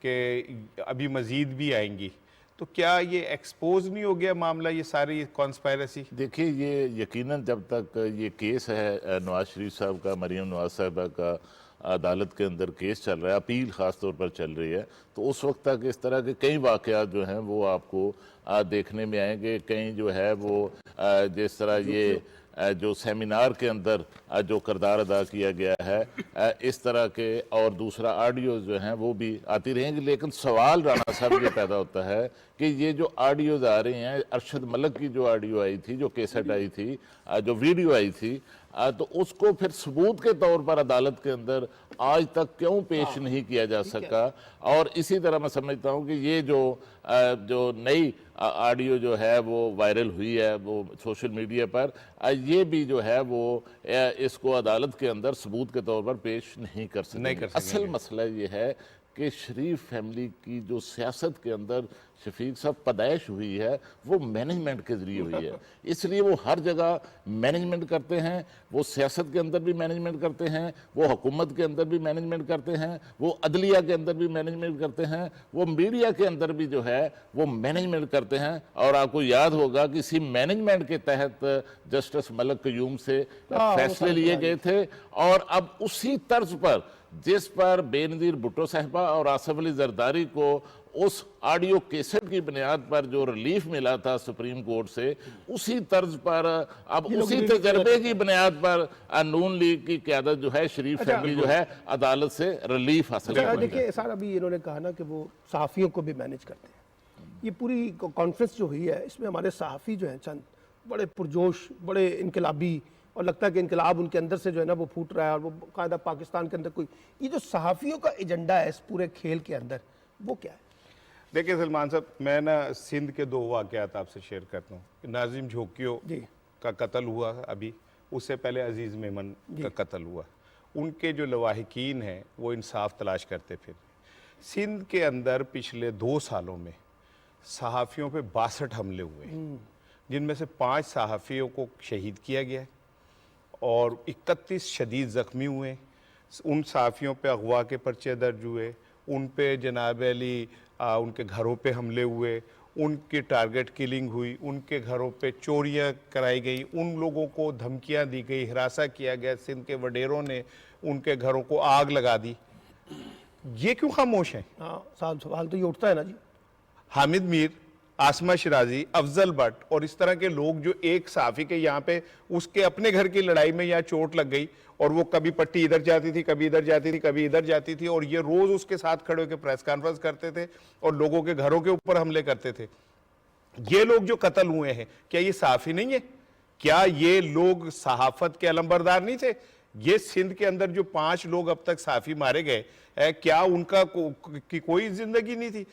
कि अभी मजीद भी आएंगी, तो क्या ये एक्सपोज नहीं हो गया मामला, ये सारी कॉन्स्पायरेसी? देखिए, ये यकीनन जब तक ये केस है नवाज शरीफ साहब का, मरीम नवाज साहबा का अदालत के अंदर केस चल रहा है, अपील ख़ास तौर पर चल रही है, तो उस वक्त तक इस तरह के कई वाक़यात जो हैं वो आपको देखने में आएंगे। कहीं जो है वो जिस तरह ये जो सेमिनार के अंदर जो किरदार अदा किया गया है, इस तरह के और दूसरा ऑडियो जो हैं वो भी आती रहेंगी। लेकिन सवाल राना साहब ये पैदा होता है कि ये जो ऑडियोज आ रही हैं, अरशद मलिक की जो ऑडियो आई थी, जो कैसेट आई थी, जो वीडियो आई थी, तो उसको फिर सबूत के तौर पर अदालत के अंदर आज तक क्यों पेश नहीं किया जा सका। और इसी तरह मैं समझता हूँ कि ये जो नई ऑडियो जो है वो वायरल हुई है वो सोशल मीडिया पर, ये भी जो है वो इसको अदालत के अंदर सबूत के तौर पर पेश नहीं कर सकेंगे। असल मसला ये है कि शरीफ फैमिली की जो सियासत के अंदर शफीक साहब पैदाइश हुई है वो मैनेजमेंट के ज़रिए हुई है, इसलिए वो हर जगह मैनेजमेंट करते हैं, वो सियासत के अंदर भी मैनेजमेंट करते हैं, वो हुकूमत के अंदर भी मैनेजमेंट करते हैं, वो अदलिया के अंदर भी मैनेजमेंट करते हैं, वो मीडिया के अंदर भी जो है वो मैनेजमेंट करते हैं। और आपको याद होगा कि इसी मैनेजमेंट के तहत जस्टिस मलिक क़य्यूम से फैसले लिए गए थे, और अब उसी तर्ज पर जिस पर बेनज़ीर भुट्टो साहिबा और आसिफ अली जरदारी को उस ऑडियो कैसेट की बुनियाद पर जो रिलीफ मिला था सुप्रीम कोर्ट से, उसी तर्ज पर अब उसी तजर्बे की बुनियाद पर नून लीग की क़यादत जो है शरीफ फैमिली जो है अदालत से रिलीफ हासिल कर। देखिए सर, अभी इन्होंने कहा ना कि वो सहाफ़ियों को भी मैनेज करते हैं। ये पूरी कॉन्फ्रेंस जो हुई है इसमें हमारे सहाफ़ी जो हैं चंद बड़े पुरजोश, बड़े इनकलाबी, और लगता है कि इनकलाब उनके अंदर से जो है ना वो फूट रहा है, और वो कायदा पाकिस्तान के अंदर कोई ये जो सहाफ़ियों का एजेंडा है इस पूरे खेल के अंदर वो क्या है? देखिए सलमान साहब, मैं ना सिंध के 2 वाक़यात आपसे शेयर करता हूँ। नाजिम झोकियो का कत्ल हुआ अभी, उससे पहले अजीज़ मेमन का कत्ल हुआ। उनके जो लवाहिकीन हैं वो इंसाफ तलाश करते फिर सिंध के अंदर पिछले 2 सालों में सहाफ़ियों पे 62 हमले हुए, जिनमें से 5 सहाफ़ियों को शहीद किया गया है और 31 शदीद ज़ख्मी हुए। उन सहाफ़ियों पे अगवा के पर्चे दर्ज हुए, उन पे जनाब अली उनके घरों पे हमले हुए, उनकी टारगेट किलिंग हुई, उनके घरों पे चोरियां कराई गई, उन लोगों को धमकियां दी गई, हिरासा किया गया, सिंध के वडेरों ने उनके घरों को आग लगा दी। ये क्यों खामोश हैं? हाँ, सवाल तो ये उठता है ना जी। हामिद मीर, आसमा शिराजी, अफजल भट्ट और इस तरह के लोग जो एक सहाफ़ी के यहाँ पे उसके अपने घर की लड़ाई में यहाँ चोट लग गई और वो कभी पट्टी इधर जाती थी, कभी इधर जाती थी, कभी इधर जाती थी, और ये रोज उसके साथ खड़े होकर प्रेस कॉन्फ्रेंस करते थे और लोगों के घरों के ऊपर हमले करते थे। ये लोग जो कत्ल हुए हैं, क्या ये सहाफ़ी नहीं है? क्या ये लोग सहाफत के अलंबरदार नहीं थे? ये सिंध के अंदर जो 5 लोग अब तक सहाफ़ी मारे गए, क्या उनका की कोई जिंदगी नहीं थी?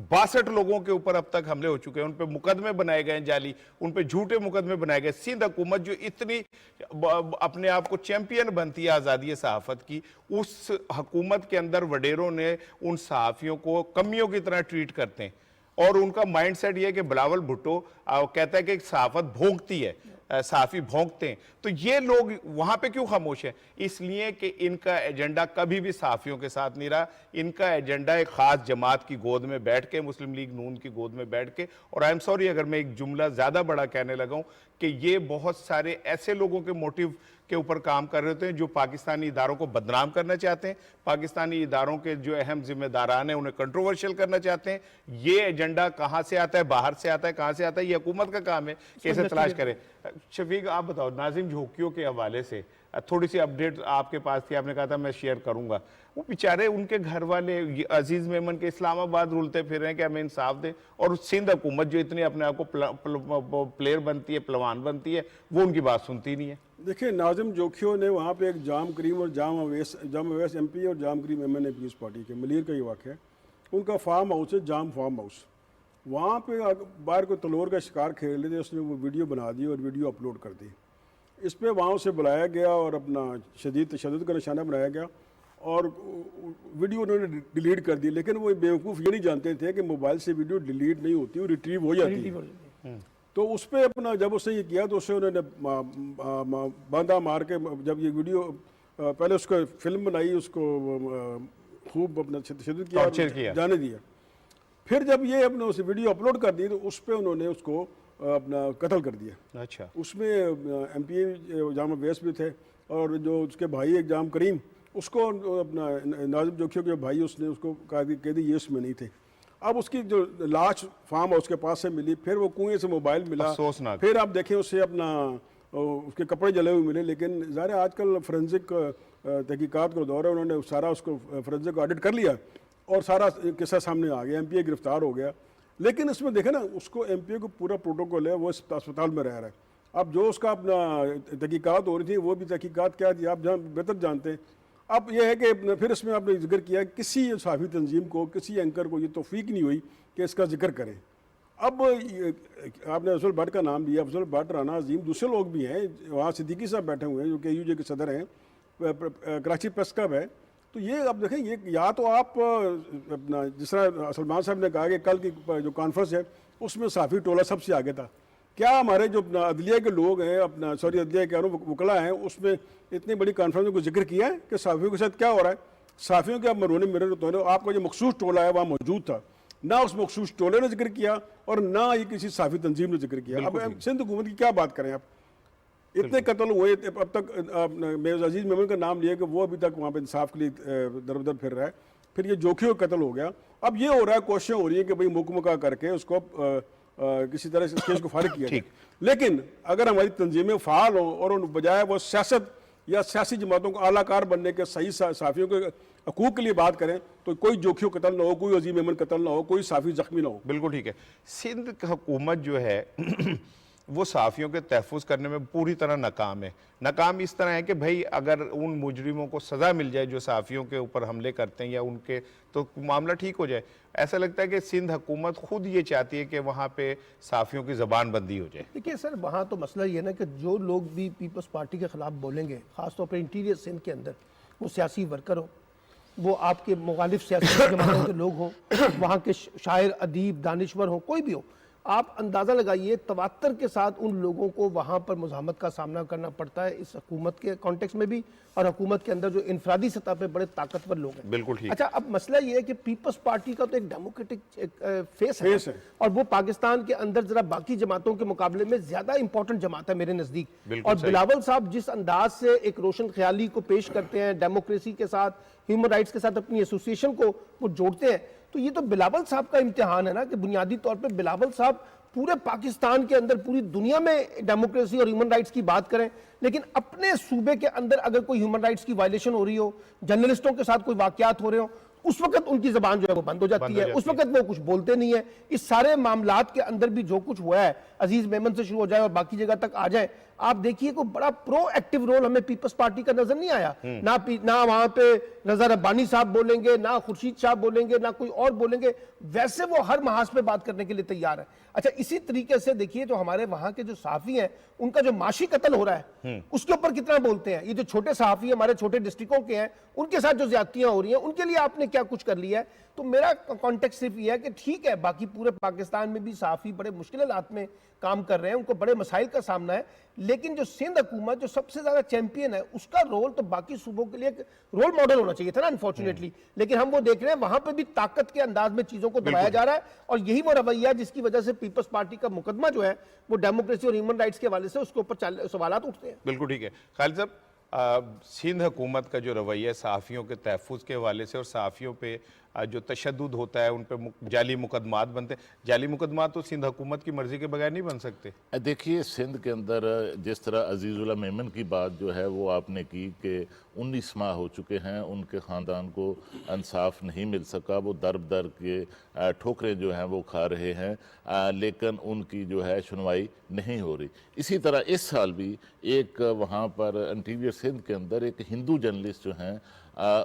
62 लोगों के ऊपर अब तक हमले हो चुके हैं, उन पे मुकदमे बनाए गए जाली, उन पे झूठे मुकदमे बनाए गए। सिंध हुकूमत जो इतनी अपने आप को चैंपियन बनती है आज़ादी सहाफत की, उस हुकूमत के अंदर वडेरों ने उन सहाफ़ियों को कमियों की तरह ट्रीट करते हैं। और उनका माइंड सेट ये है कि बिलावल भुट्टो कहता है कि सहाफत भोंकती है, सहाफ़ी भोंकते हैं। तो ये लोग वहां पे क्यों खामोश हैं? इसलिए कि इनका एजेंडा कभी भी सहाफ़ियों के साथ नहीं रहा। इनका एजेंडा एक ख़ास जमात की गोद में बैठ के, मुस्लिम लीग नून की गोद में बैठ के, और आई एम सॉरी अगर मैं एक जुमला ज़्यादा बड़ा कहने लगा हूं कि ये बहुत सारे ऐसे लोगों के मोटिव के ऊपर काम कर रहे होते हैं जो पाकिस्तानी इदारों को बदनाम करना चाहते हैं, पाकिस्तानी इदारों के जो अहम जिम्मेदारान हैं उन्हें कंट्रोवर्शियल करना चाहते हैं। ये एजेंडा कहाँ से आता है, बाहर से आता है, कहाँ से आता है, ये हुकूमत का काम है, कैसे तलाश करें। शफीक, आप बताओ, नाजिम झोकियों के हवाले से थोड़ी सी अपडेट आपके पास थी, आपने कहा था मैं शेयर करूंगा। वो बेचारे उनके घर वाले अजीज मेमन के इस्लामाबाद रुलते फिर रहे हैं कि हमें इंसाफ दे, और सिंध हुकूमत जो इतनी अपने आप को प्लेयर बनती है, पलवान बनती है, वो उनकी बात सुनती नहीं है। देखिए, नाजिम जोखियों ने वहाँ पे एक जाम करीम और जाम अवैस MP और जाम करीम MNA पीपल्स पार्टी के मलीर का ये वाक़ है। उनका फार्म हाउस है जाम फार्म हाउस। वहाँ पे बाहर को तलोर का शिकार खेल रहे थे, उसने वो वीडियो बना दी और वीडियो अपलोड कर दी। इस पर वहाँ से बुलाया गया और अपना शदीद तशद्दुद का निशाना बनाया गया और वीडियो उन्होंने डिलीट कर दी। लेकिन वो बेवकूफ़ ये नहीं जानते थे कि मोबाइल से वीडियो डिलीट नहीं होती, वो रिट्रीव हो जाती है। तो उस पर अपना जब उसने ये किया तो उससे उन्होंने बांधा मार के, जब ये वीडियो पहले उसको फिल्म बनाई, उसको खूब अपना तशद्दुद किया, जाने दिया। फिर जब ये अपने उस वीडियो अपलोड कर दी तो उस पर उन्होंने उसको अपना कत्ल कर दिया। अच्छा। उसमें MP जाम अवैस भी थे और जो उसके भाई एक जाम करीम, उसको अपना नाजिम जोखियों के भाई, उसने उसको कह दी ये इसमें नहीं थे। अब उसकी जो लाश फार्म हाउस के पास से मिली, फिर वो कुएं से मोबाइल मिला, फिर आप देखें उससे अपना उसके कपड़े जले हुए मिले। लेकिन ज़ाहिर आजकल फोरेंसिक तहकीकात का दौर है, उन्होंने सारा उसको फोरेंसिक ऑडिट कर लिया और सारा किस्सा सामने आ गया, MPA गिरफ्तार हो गया। लेकिन इसमें देखें ना, उसको MPA को पूरा प्रोटोकॉल है, वो अस्पताल में रह रहा है। अब जो उसका अपना तहकीकात हो रही थी वो भी तहकीकात क्या थी आप बेहतर जानते हैं। अब यह है कि फिर इसमें आपने जिक्र किया किसी सहाफ़ी तंजीम को, किसी एंकर को ये तौफीक नहीं हुई कि इसका जिक्र करें। अब आपने अफजल भट्ट का नाम लिया, अफजल भट्ट, राना अजीम, दूसरे लोग भी हैं वहाँ, सिद्दीकी साहब बैठे हुए हैं जो कि यूजे के सदर हैं, कराची प्रेस क्लब है। तो ये अब देखें, ये या तो आप अपना जिस तरह सलमान साहब ने कहा कि कल की जो कॉन्फ्रेंस है उसमें सहाफ़ी टोला सबसे आगे था, क्या हमारे जो अपना अदलिया के लोग हैं, अपना सॉरी अदलिया के वकला हैं, उसमें इतनी बड़ी कॉन्फ्रेंस में कोई जिक्र किया है कि सहाफ़ियों के साथ क्या हो रहा है? सहाफ़ियों के आप मरोने मेरे तो आपका जो मखसूस टोला है वहाँ मौजूद था, ना उस मखसूस टोले ने जिक्र किया और ना ही किसी सहाफ़ी तंजीम ने जिक्र किया। अब सिंध हुकूमत की क्या बात करें आप? इतने कत्ल हुए अब तक, मेजर अजीज मेमन का नाम लिया कि वो अभी तक वहाँ पे इंसाफ के लिए दर बदर फिर रहा है, फिर ये जोखियों का कत्ल हो गया। अब ये हो रहा है, कोशिशें हो रही है कि भाई मुकमका करके उसको किसी तरह से केस को फारिग किया जाए। लेकिन अगर हमारी तंजीमें फ़ाल हो और उन बजाय वो सियासत या सियासी जमातों को आलाकार बनने के सही सहाफ़ियों के हकूक़ के लिए बात करें तो कोई जोखियों कत्ल ना हो, कोई अजीम मेमन कत्ल ना हो, कोई सहाफ़ी ज़ख्मी ना हो। बिल्कुल ठीक है। सिंध हुकूमत जो है वो सहाफ़ियों के तहफ़्फ़ुज़ करने में पूरी तरह नाकाम है। नाकाम इस तरह है कि भाई अगर उन मुजरिमों को सज़ा मिल जाए जो सहाफ़ियों के ऊपर हमले करते हैं या उनके, तो मामला ठीक हो जाए। ऐसा लगता है कि सिंध हुकूमत खुद ये चाहती है कि वहाँ पे सहाफ़ियों की ज़बान बंदी हो जाए। देखिए सर, वहाँ तो मसला ये है ना कि जो लोग भी पीपल्स पार्टी के ख़िलाफ़ बोलेंगे, ख़ासतौर पर इंटीरियर सिंध के अंदर, वो सियासी वर्कर हो, वो आपके मुखालिफ सियासी जमातों के लोग हों, वहाँ के शायर, अदीब, दानिश्वर हों, कोई भी हो, आप अंदाज़ा लगाइए तवात्तर के साथ उन लोगों को वहाँ पर मुज़ाहमत का सामना करना पड़ता है, इस हुकूमत के कॉन्टेक्स्ट में भी और हुकूमत के अंदर जो इनफरादी सतह पे बड़े ताकतवर लोग हैं। बिल्कुल ठीक। अच्छा, अब मसला ये है कि पीपल्स पार्टी का तो एक डेमोक्रेटिक फेस है और वो पाकिस्तान के अंदर जरा बाकी जमातों के मुकाबले में ज़्यादा इंपॉर्टेंट जमात है मेरे नज़दीक। और बिलावल साहब जिस अंदाज से एक रोशन ख्याली को पेश करते हैं, डेमोक्रेसी के साथ, ह्यूमन राइट्स के साथ अपनी एसोसिएशन को वो जोड़ते हैं, तो ये तो बिलावल साहब का इम्तिहान है ना कि बुनियादी तौर पे बिलावल साहब पूरे पाकिस्तान के अंदर, पूरी दुनिया में डेमोक्रेसी और ह्यूमन राइट्स की बात करें, लेकिन अपने सूबे के अंदर अगर कोई ह्यूमन राइट्स की वायलेशन हो रही हो, जर्नलिस्टों के साथ कोई वाकयात हो रहे हो, उस वक्त उनकी जबान जो है वो बंद हो जाती है, उस वक्त वो कुछ बोलते नहीं है। इस सारे मामलात के अंदर भी जो कुछ हुआ है, अजीज मेमन से शुरू हो जाए और बाकी जगह तक आ जाए, आप देखिए कोई बड़ा प्रोएक्टिव रोल हमें पीपल्स पार्टी का नजर नहीं आया। ना वहां पे रजा रब्बानी साहब बोलेंगे, ना खुर्शीद साहब बोलेंगे, ना कोई और बोलेंगे, वैसे वो हर महाज पे बात करने के लिए तैयार है। अच्छा, इसी तरीके से देखिए जो हमारे वहां के जो सहाफी हैं, उनका जो माशी कत्ल हो रहा है उसके ऊपर कितना बोलते हैं। ये जो छोटे सहाफी हमारे छोटे डिस्ट्रिक्टों के हैं, उनके साथ जो ज्यादतियां हो रही हैं, उनके लिए आपने क्या कुछ कर लिया है? तो मेरा कॉन्टेक्स्ट सिर्फ ये है कि ठीक है, बाकी पूरे पाकिस्तान में भी सहाफी बड़े मुश्किल हालात में काम कर रहे हैं, उनको बड़े मसाइल का सामना है, लेकिन जो सिंध हुकूमत जो सबसे ज्यादा चैंपियन है, उसका रोल तो बाकी सूबों के लिए एक रोल मॉडल होना चाहिए था ना, अनफॉर्चुनेटली। लेकिन हम वो देख रहे हैं वहां पे भी ताकत के अंदाज में चीजों को दबाया जा रहा है, और यही वो रवैया है जिसकी वजह से पीपल्स पार्टी का मुकदमा जो है वो डेमोक्रेसी और ह्यूमन राइट्स के हवाले से उसके ऊपर सवालात उठते हैं। बिल्कुल ठीक है खालिद साहब, सिंध हुकूमत का जो रवैया सहाफ़ियों के तहफ़्फ़ुज़ के हवाले से और सहाफ़ियों पे जो तशद्दुद होता है, उन पे जाली मुकदमात बनते हैं, जाली मुकदमात तो सिंध हुकूमत की मर्ज़ी के बगैर नहीं बन सकते। देखिए, सिंध के अंदर जिस तरह अजीज़ुल्लाह मेमन की बात जो है वो आपने की कि 19 माह हो चुके हैं, उनके ख़ानदान को इंसाफ नहीं मिल सका, वो दर दर के ठोकरें जो हैं वो खा रहे हैं, लेकिन उनकी जो है सुनवाई नहीं हो रही। इसी तरह इस साल भी एक वहाँ पर इंटीरियर सिंध के अंदर एक हिंदू जर्नलिस्ट जो हैं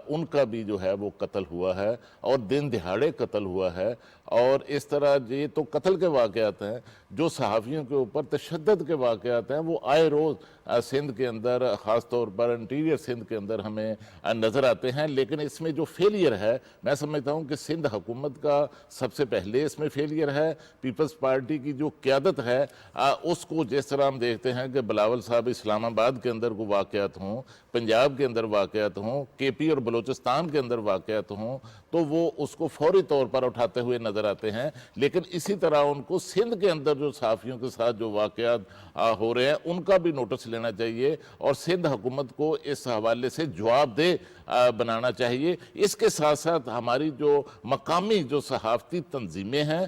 उनका भी जो है वो कत्ल हुआ है, और दिन दिहाड़े कत्ल हुआ है। और इस तरह ये तो कत्ल के वाक़यात हैं, जो सहाफ़ियों के ऊपर तशद्दुद के वाक़यात हैं वो आए रोज़ सिंध के अंदर, ख़ास तौर पर इंटीरियर सिंध के अंदर हमें नज़र आते हैं। लेकिन इसमें जो फेलियर है, मैं समझता हूँ कि सिंध हुकूमत का सबसे पहले इसमें फेलियर है। पीपल्स पार्टी की जो क़यादत है उसको जिस तरह हम देखते हैं कि बिलावल साहब इस्लामाबाद के अंदर को वाक़यात हों, पंजाब के अंदर वाक़यात हों, KP और बलूचिस्तान के अंदर वाक़यात हों, तो वो उसको फौरी तौर पर उठाते हुए नज़र आते हैं। लेकिन इसी तरह उनको सिंध के अंदर जो सहाफ़ियों के साथ जो वाक़यात हो रहे हैं उनका भी नोटिस लेना चाहिए और सिंध हुकूमत को इस हवाले से जवाबदेह बनाना चाहिए। इसके साथ साथ हमारी जो मकामी जो सहाफ़ती तंजीमें हैं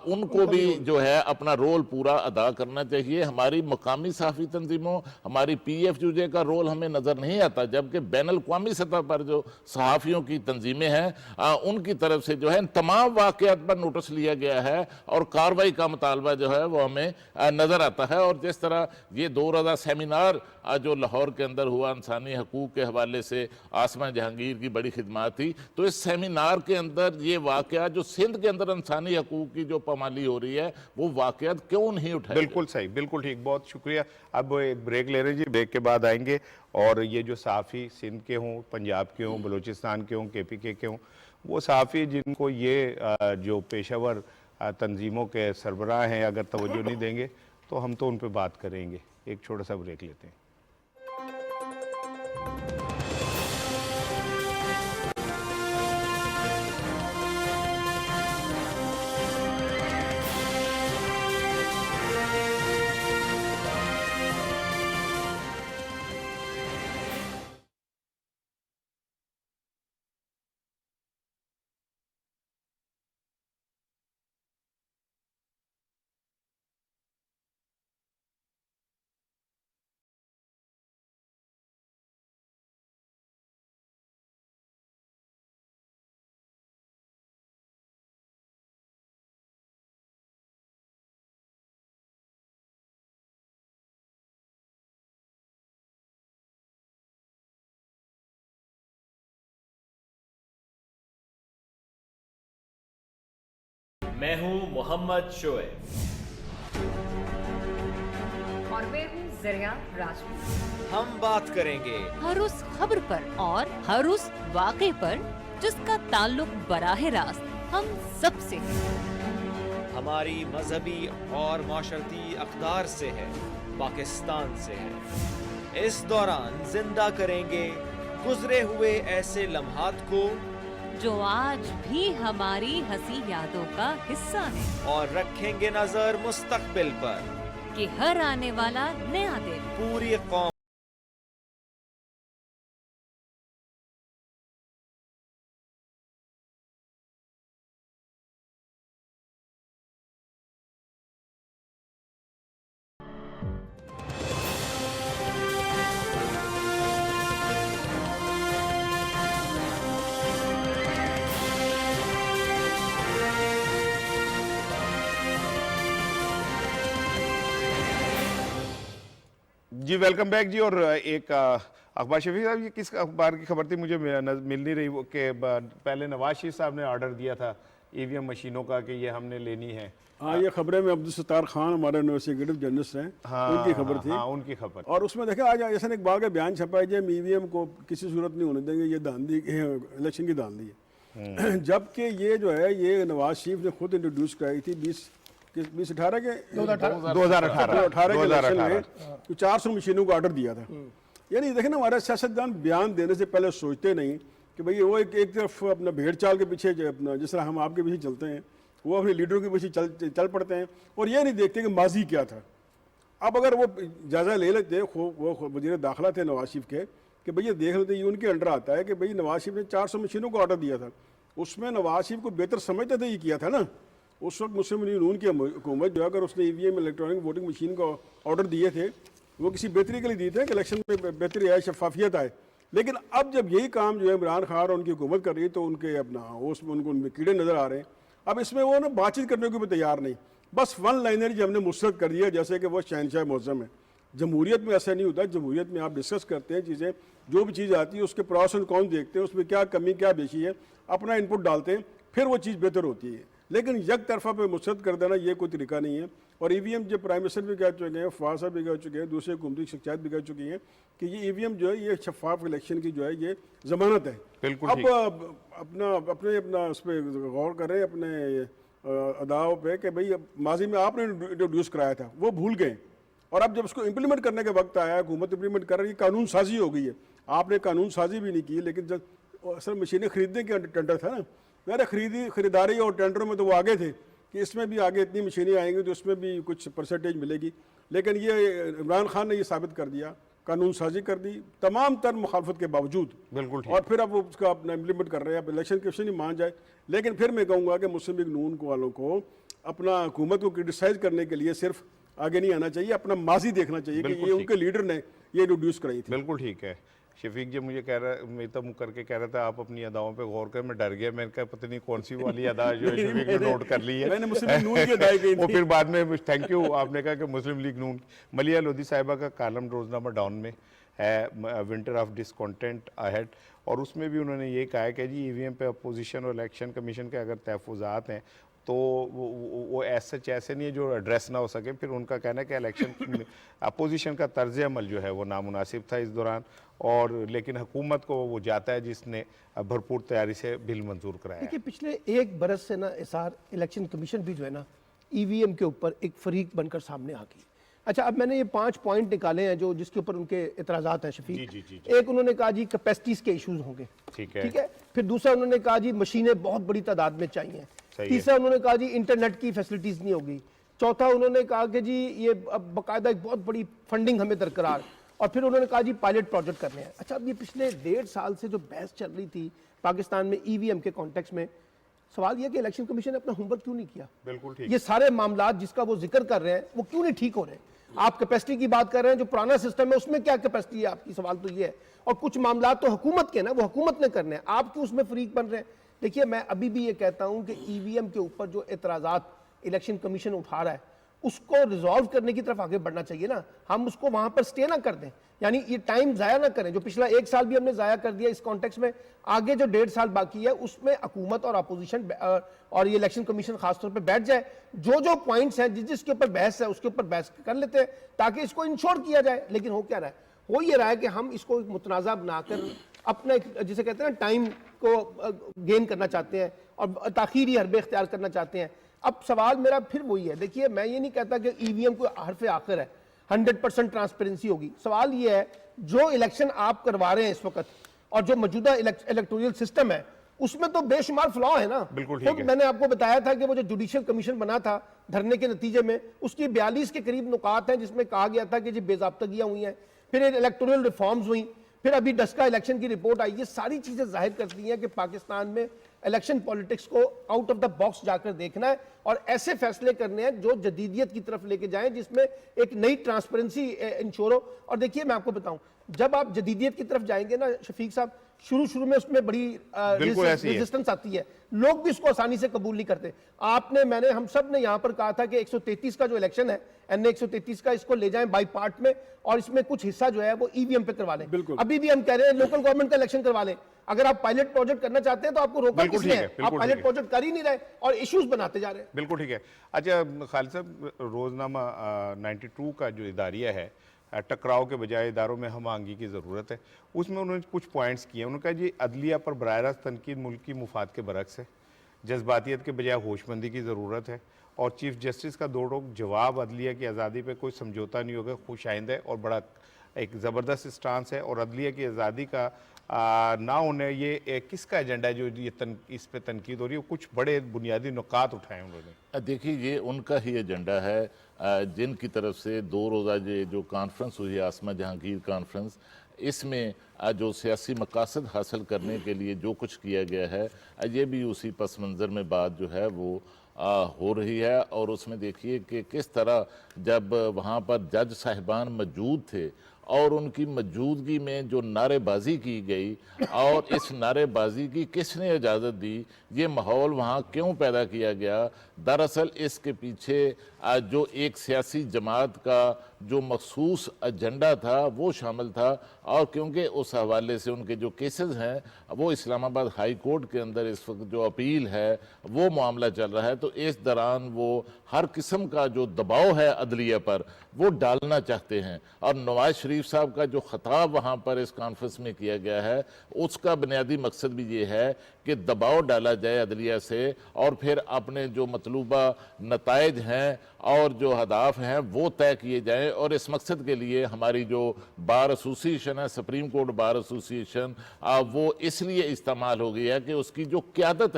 उनको भी जो है अपना रोल पूरा अदा करना चाहिए। हमारी मकामी सहाफ़ी तंजीमों, हमारी PFUJ का रोल हमें नज़र नहीं आता, जबकि बैनुल-अक़वामी सतह पर जो सहाफ़ियों की तंजीमें हैं उनकी तरफ से जो है तमाम वाक़यात पर नोटिस लिया गया है और कार्रवाई का मुतालबा जो है वो हमें नज़र आता है। और जिस तरह ये 2 रोज़ा सेमिनार जो लाहौर के अंदर हुआ इंसानी हकूक़ के हवाले से, आसमा जहांगीर की बड़ी खिदमत थी, तो इस सेमिनार के अंदर ये वाक़या जो सिंध के अंदर इंसानी हकूक़ की जो पामाली हो रही है वो वाक़यात क्यों नहीं उठाए? बिल्कुल सही, बिल्कुल ठीक, बहुत शुक्रिया। अब एक ब्रेक ले रहे हैं जी, ब्रेक के बाद आएंगे और ये जो सहाफ़ी सिंध के हों, पंजाब के हों, बलूचिस्तान के हों, KPK के हों, वो सहाफ़ी जिनको ये जो पेशावर तंजीमों के सरबराह हैं अगर तवज्जो नहीं देंगे तो हम तो उन पर बात करेंगे। एक छोटा सा ब्रेक लेते हैं। मैं हूं मोहम्मद शोएब और मैं हूं ज़रिया राजपूत। हम बात करेंगे हर उस खबर पर और हर उस वाक़े पर जिसका ताल्लुक बराह रास्त हम सब से है। हमारी मजहबी और माशरती अक़दार से है, पाकिस्तान से है। इस दौरान जिंदा करेंगे गुजरे हुए ऐसे लम्हात को जो आज भी हमारी हंसी यादों का हिस्सा है और रखेंगे नजर मुस्तकबिल पर कि हर आने वाला नया दिन पूरी कौम जी वेलकम बैक जी। और एक अखबार शफी साहब, ये किस अखबार की खबर थी, मुझे मिल नहीं रही, वो कि पहले नवाज शरीफ साहब ने ऑर्डर दिया था EVM मशीनों का कि ये हमने लेनी है। हाँ, ये खबरें में अब्दुल सत्तार खान हमारे इन्वेस्टिगेटिव जर्नलिस्ट हैं, उनकी खबर थी। हाँ, उनकी खबर। और उसमें देखें आज ऐसा इकबाल का बयान छपा है कि हम EVM को किसी सूरत नहीं होने देंगे, ये धांधली इलेक्शन की धांधली है। जबकि ये जो है ये नवाज शरीफ ने खुद इंट्रोड्यूस कराई थी 2018 के 2018 के इलेक्शन में 400 मशीनों को ऑर्डर दिया था। यानी देखें ना, हमारे सियासतदान बयान देने से पहले सोचते नहीं कि भाई वो एक तरफ अपना भेड़ चाल के पीछे अपना, जिस तरह हम आपके पीछे चलते हैं, वो अपने लीडरों के पीछे चल पड़ते हैं और ये नहीं देखते कि माजी क्या था। अब अगर वो जायज़ा ले लेते, वो वज़ीर दाखिला थे नवाज शरीफ के, कि भैया देख लेते ये उनके अंडर आता है कि भाई नवाज शरीफ ने 400 मशीनों को ऑर्डर दिया था, उसमें नवाज शरीफ को बेहतर समझते थे ये किया था ना। उस वक्त मुस्लिम लीग नून की हुकूमत जो है, अगर उसने EVM इलेक्ट्रॉनिक वोटिंग मशीन को ऑर्डर दिए थे वो किसी बेहतरी के लिए दिए थे कि इलेक्शन में बेहतरी आए, शफाफियत आए। लेकिन अब जब यही काम जो है इमरान खान और उनकी हुकूमत कर रही है तो उनके अपना उसमें उनमें कीड़े नज़र आ रहे हैं। अब इसमें वो ना बातचीत करने को भी तैयार नहीं, बस वन लाइनर जी हमने मुस्तरद कर दिया जैसे कि वो शहनशाह मौज़म है। जमहूरियत में ऐसा नहीं होता। जमहूरियत में आप डिस्कस करते हैं चीज़ें, जो भी चीज़ आती है उसके प्रोस एंड कॉन देखते हैं, उसमें क्या कमी क्या बेशी है, अपना इनपुट डालते हैं, फिर वो चीज़ बेहतर होती है। लेकिन एक तरफा पे मुस्तरद कर देना ये कोई तरीका नहीं है। और EVM जो प्राइम मिनिस्टर भी कह चुके हैं, फवाद साहब भी कह चुके हैं, दूसरे हुकूमती शख्सियात भी कह चुकी हैं कि ये EVM जो है ये शफाफ इलेक्शन की जो है ये जमानत है। बिल्कुल अब अपना उस पर गौर करें अपने अदाओं पे कि भाई माजी में आपने इंट्रोड्यूस कराया था वो भूल गए, और अब जब उसको इम्प्लीमेंट करने का वक्त आया, हुकूमत इम्प्लीमेंट कर रही है, कानून साजी हो गई है। आपने कानून साजी भी नहीं की, लेकिन जब असल मशीनें खरीदने के टेंडर था ना, मेरे खरीदारी और टेंडरों में तो वो आगे थे कि इसमें भी आगे इतनी मशीनें आएंगी तो इसमें भी कुछ परसेंटेज मिलेगी। लेकिन ये इमरान खान ने ये साबित कर दिया, कानून साजी कर दी तमाम तर मुखालफत के बावजूद। बिल्कुल ठीक। और फिर अब वो उसका अपना इम्प्लीमेंट कर रहे हैं। अब इलेक्शन कमीशन ही मान जाए, लेकिन फिर मैं कहूँगा कि मुस्लिम लीग नून वालों को अपना हुकूमत को क्रिटिसाइज करने के लिए सिर्फ आगे नहीं आना चाहिए, अपना माजी देखना चाहिए कि बिल्कुल ये ठीक। उनके लीडर ने ये इंट्रोड्यूस कराई थी। बिल्कुल ठीक है। शफीक जी मुझे कह रहा मैं तो मुँह करके कह रहा था आप अपनी अदाओं पे गौर कर, मैं डर गया, मैंने कहा पता नहीं कौन सी वाली अदा जो शफीक ने नोट कर ली है। मैंने मुस्लिम लीग नून की अदाई कही वो थी। फिर बाद में थैंक यू आपने कहा कि मुस्लिम लीग नून। मलिया लोधी साहिबा का कालम रोजनामा डाउन में है विंटर ऑफ डिसकॉन्टेंट अहेड, और उसमें भी उन्होंने ये कहा है कि जी ईवीएम पे अपोजिशन और इलेक्शन कमीशन के अगर तहफुजात हैं तो वो ऐसे नहीं है जो एड्रेस ना हो सके। फिर उनका कहना है कि इलेक्शन अपोजिशन का तर्ज अमल जो है वो नामुनासिब था इस दौरान, और लेकिन हुकूमत को वो जाता है जिसने भरपूर तैयारी से बिल मंजूर कराया है। देखिए पिछले एक बरस से ना इसार इलेक्शन कमीशन भी जो है ना ईवीएम के ऊपर एक फरीक बनकर सामने आ गई। अच्छा, अब मैंने ये 5 पॉइंट निकाले हैं जो जिसके ऊपर उनके इतराज़ात हैं शफीक। जी। एक उन्होंने कहा जी कैपेसिटीज़ के इश्यूज होंगे, ठीक है। ठीक है। फिर दूसरा उन्होंने कहा जी मशीनें बहुत बड़ी तादाद में चाहिए। सही है। तीसरा उन्होंने कहा जी इंटरनेट की फैसिलिटीज़ नहीं होगी। चौथा उन्होंने कहा कि जी ये अब बाकायदा एक बहुत बड़ी फंडिंग हमें दरकरार। और फिर उन्होंने कहा जी पायलट प्रोजेक्ट करने हैं। अच्छा, अब ये पिछले 1.5 साल से जो बहस चल रही थी पाकिस्तान में ईवीएम के कॉन्टेक्स्ट में, सवाल यह कि इलेक्शन कमीशन ने अपना होमवर्क क्यों नहीं किया? बिल्कुल ठीक। ये सारे मामला जिसका वो जिक्र कर रहे हैं वो क्यों नहीं ठीक हो रहे? आप कैपेसिटी की बात कर रहे हैं, जो पुराना सिस्टम है उसमें क्या कैपेसिटी है आपकी? सवाल तो ये है। और कुछ मामला तो हुकूमत के ना, वो हुकूमत ने करने हैं, आप क्यों उसमें फरीक बन रहे हैं? देखिए मैं अभी भी ये कहता हूं कि ईवीएम के ऊपर जो एतराज़ात इलेक्शन कमीशन उठा रहा है उसको रिजॉल्व करने की तरफ आगे बढ़ना चाहिए ना। हम उसको वहां पर स्टे ना कर दें, यानी ये टाइम जाया ना करें। जो पिछला 1 साल भी हमने जाया कर दिया इस कॉन्टेक्स्ट में, आगे जो 1.5 साल बाकी है उसमें हुकूमत और अपोजिशन और ये इलेक्शन कमीशन खासतौर पे बैठ जाए, जो पॉइंट्स हैं जिसके ऊपर बहस है उसके ऊपर बहस कर लेते हैं ताकि इसको इंश्योर किया जाए। लेकिन हो क्या रहा है? हो ये रहा है कि हम इसको एक मुतनाज़ा बनाकर अपना जिसे कहते हैं ना टाइम को गेन करना चाहते हैं और ताखीरी हरबे इख्तियार करना चाहते हैं। अब सवाल मेरा फिर वही है, देखिए मैं ये नहीं कहता कि ईवीएम को हरफ आखिर है, 100% ट्रांसपेरेंसी होगी। सवाल ये है जो इलेक्शन आप करवा रहे हैं इस वक्त और जो मौजूदा इलेक्टोरल सिस्टम है उसमें तो बेशुमार फ्लॉ है ना। बिल्कुल ठीक है। मैंने आपको बताया था कि वो जो जुडिशियल कमीशन बना था धरने के नतीजे में, उसकी 42 के करीब नुकात हैं जिसमें कहा गया था कि जी बेज़ाब्तगियां हुई हैं, फिर इलेक्टोरल रिफॉर्म्स हुई, फिर अभी डस्का इलेक्शन की रिपोर्ट आई। ये सारी चीजें जाहिर करती हैं कि पाकिस्तान में इलेक्शन पॉलिटिक्स को आउट ऑफ द बॉक्स जाकर देखना है और ऐसे फैसले करने हैं जो जदीदियत की तरफ लेके जाएं, जिसमें एक नई ट्रांसपेरेंसी इंश्योर हो। और देखिए मैं आपको बताऊं, जब आप जदीदियत की तरफ जाएंगे ना शफीक साहब, शुरू में उसमें बड़ी रेजिस्टेंस आती है, लोग भी इसको आसानी से कबूल नहीं करते। हम सब ने यहां पर कहा था कि 133 का जो इलेक्शन है NA 133 का, इसको ले जाएं बाई पार्ट में और इसमें कुछ हिस्सा जो है वो ईवीएम पे करवा लें। अभी भी हम कह रहे हैं लोकल गवर्नमेंट का इलेक्शन करवा लें। अगर आप पायलट प्रोजेक्ट करना चाहते हैं तो आपको रोका किसने है? आप पायलट प्रोजेक्ट कर ही नहीं रहे और इश्यूज बनाते जा रहे हैं। बिल्कुल ठीक है। अच्छा खालिद साहब, रोजनामा 92 का जो इदारिया है, टकराव के बजाय इदारों में हम आंगी की ज़रूरत है, उसमें उन्होंने कुछ पॉइंट्स किए। उन्होंने कहा जी अदलिया पर बराह रास्त तनकीद मुल्क की मुफाद के बरक्स है, जज्बातियत के बजाय होशमंदी की ज़रूरत है, और चीफ जस्टिस का दो टोक जवाब अदलिया की आज़ादी पर कोई समझौता नहीं होगा खुश आइंद है और बड़ा एक ज़बरदस्त स्टांस है, और अदलिया की आज़ादी का ना होने ये किसका एजेंडा है जो इस पे तनकीद हो रही है? कुछ बड़े बुनियादी नुकात उठाए उन्होंने। देखिए ये उनका ही एजेंडा है, जिनकी तरफ से 2 रोज़ा जो कॉन्फ्रेंस हुई है आसमा जहांगीर कॉन्फ्रेंस, इसमें जो सियासी मकासद हासिल करने के लिए जो कुछ किया गया है, ये भी उसी पस मंज़र में बात जो है वो हो रही है। और उसमें देखिए कि किस तरह जब वहाँ पर जज साहिबान मौजूद थे और उनकी मौजूदगी में जो नारेबाजी की गई और इस नारेबाजी की किसने इजाज़त दी, ये माहौल वहाँ क्यों पैदा किया गया, दरअसल इसके पीछे जो एक सियासी जमात का जो मखसूस एजेंडा था वो शामिल था। और क्योंकि उस हवाले से उनके जो केसेस हैं वो इस्लामाबाद हाई कोर्ट के अंदर इस वक्त जो अपील है वो मामला चल रहा है, तो इस दौरान वो हर किस्म का जो दबाव है अदलिया पर वो डालना चाहते हैं। और नवाज शरीफ साहब का जो खिताब वहाँ पर इस कॉन्फ्रेंस में किया गया है उसका बुनियादी मकसद भी ये है कि दबाव डाला जाए अदलिया से और फिर अपने जो मतलूबा नताइज हैं और जो हदाफ हैं वो तय किए जाएं। और इस मकसद के लिए हमारी जो बार एसोसिएशन है, सुप्रीम कोर्ट बार एसोसिएशन, वो इसलिए इस्तेमाल हो गई है कि उसकी जो क़यादत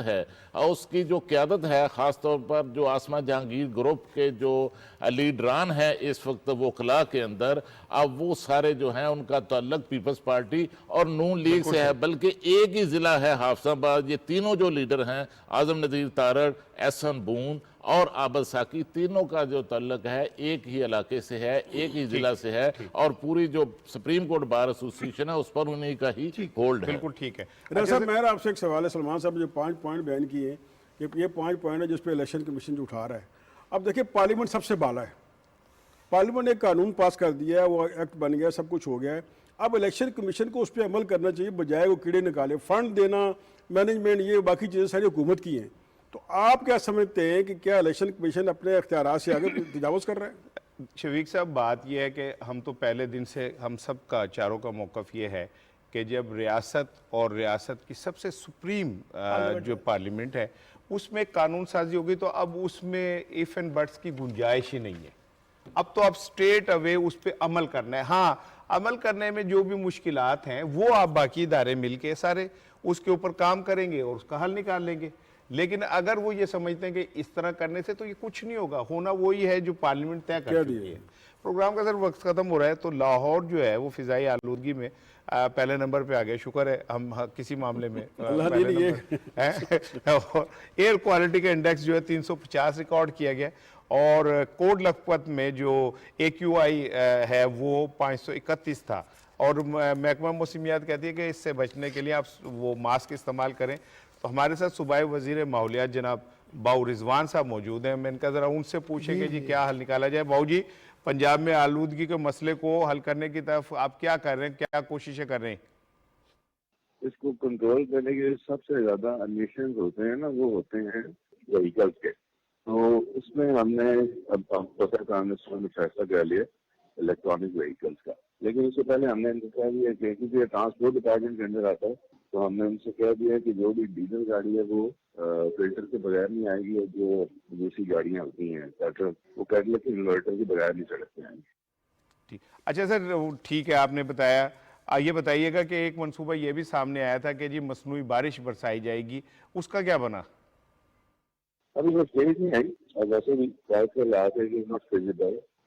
है ख़ास तौर पर जो आसमा जहांगीर ग्रुप के जो लीडरान हैं इस वक्त वो वकला के अंदर, अब वो सारे जो हैं उनका ताल्लुक पीपल्स पार्टी और नून लीग से है, बल्कि एक ही ज़िला है हाफिजाबाद। ये तीनों जो लीडर हैं, आज़म नज़ीर तारड़, एहसन बून और आबद साकी, तीनों का जो ताल्लुक है एक ही इलाके से है, एक ही ज़िला से है और पूरी जो सुप्रीम कोर्ट बार एसोसिएशन है उस पर उन्हीं का ही होल्ड है। बिल्कुल ठीक है। रज़ा साहब, मेरा आपसे एक सवाल है। सलमान साहब जो 5 पॉइंट बयान किए हैं, ये 5 पॉइंट है जिस पे इलेक्शन कमीशन जो उठा रहा है। अब देखिए, पार्लियामेंट सबसे बाला है, पार्लियामेंट ने एक कानून पास कर दिया है, वो एक्ट बन गया, सब कुछ हो गया है। अब इलेक्शन कमीशन को उस पर अमल करना चाहिए, बजाय वो कीड़े निकाले। फंड देना, मैनेजमेंट, ये बाकी चीज़ें सारी हुकूमत की हैं। तो आप क्या समझते हैं कि क्या इलेक्शन कमीशन अपने अख्तियारात से आगे तजावुज़ कर रहा है? शफीक साहब, बात यह है कि हम तो पहले दिन से हम सब का चारों का मौक़िफ़ ये है कि जब रियासत और रियासत की सबसे सुप्रीम जो पार्लियामेंट है उसमें कानून साजी होगी तो अब उसमें इफ़ एंड बट्स की गुंजाइश ही नहीं है। अब तो आप स्ट्रेट अवे उस पर अमल करना है। हाँ, अमल करने में जो भी मुश्किलात हैं वो आप बाकी इदारे मिल के सारे उसके ऊपर काम करेंगे और उसका हल निकाल लेंगे। लेकिन अगर वो ये समझते हैं कि इस तरह करने से तो ये कुछ नहीं होगा, होना वही है जो पार्लियामेंट तय कर चुकी है। प्रोग्राम का सर वक्त खत्म हो रहा है, तो लाहौर जो है वो फिजाई आलूदगी में पहले नंबर पे आ गया। शुक्र है हम किसी मामले में एयर क्वालिटी का इंडेक्स जो है 350 रिकॉर्ड किया गया और कोट लखपत में जो AQI है वो 531 था। और महकमा मौसमियात कहती है कि इससे बचने के लिए आप वो मास्क इस्तेमाल करें। तो हमारे साथ सूबाई वज़ीर माहौलियात जनाब बाऊ रिजवान साहब मौजूद हैं। मैं इनका ज़रा उनसे पूछेंगे जी क्या हल निकाला जाए। बाऊ जी, पंजाब में आलूदगी के मसले को हल करने की तरफ आप क्या कर रहे हैं, क्या कोशिशें कर रहे हैं? इसको कंट्रोल करने के सबसे ज्यादा एमिशंस होते हैं ना, वो होते हैं व्हीकल्स के। तो उसमें हमने अब कांग्रेस में फैसला कर लिया इलेक्ट्रॉनिक व्हीकल्स का। लेकिन उससे पहले हमने इनको कह दिया कि क्योंकि ये ट्रांसपोर्ट डिपार्टमेंट के अंदर आता है, तो हमने उनसे कह दिया कि जो भी डीजल गाड़ी है वो फिल्टर के बगैर नहीं आएगी और जो दूसरी गाड़ियां होती हैं पेट्रोल, वो कैटलिस्ट इन्वर्टर के बगैर नहीं सड़क पे आएंगी। ठीक, अच्छा सर, ठीक है, आपने बताया। ये बताइएगा कि एक मंसूबा ये भी सामने आया था कि जी मसनूई बारिश बरसाई जाएगी, उसका क्या बना? अभी वो स्टेज नहीं आई और वैसे भी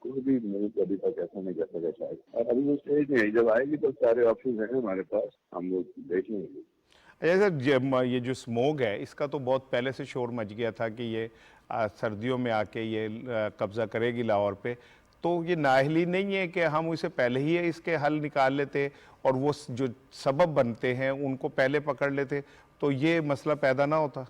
कोई भी न्यूज अभी तक ऐसा नहीं कर सका शायद, और अभी वो स्टेज नहीं आई। जब आएगी तो सारे ऑप्शन हैं हमारे पास, हम लोग देख लेंगे। अच्छा सर, ये जो स्मोक है इसका तो बहुत पहले से शोर मच गया था कि ये सर्दियों में आके ये कब्जा करेगी लाहौर पे। तो ये नाअहली नहीं है कि हम उसे पहले ही इसके हल निकाल लेते और वो जो सबब बनते हैं उनको पहले पकड़ लेते तो ये मसला पैदा ना होता?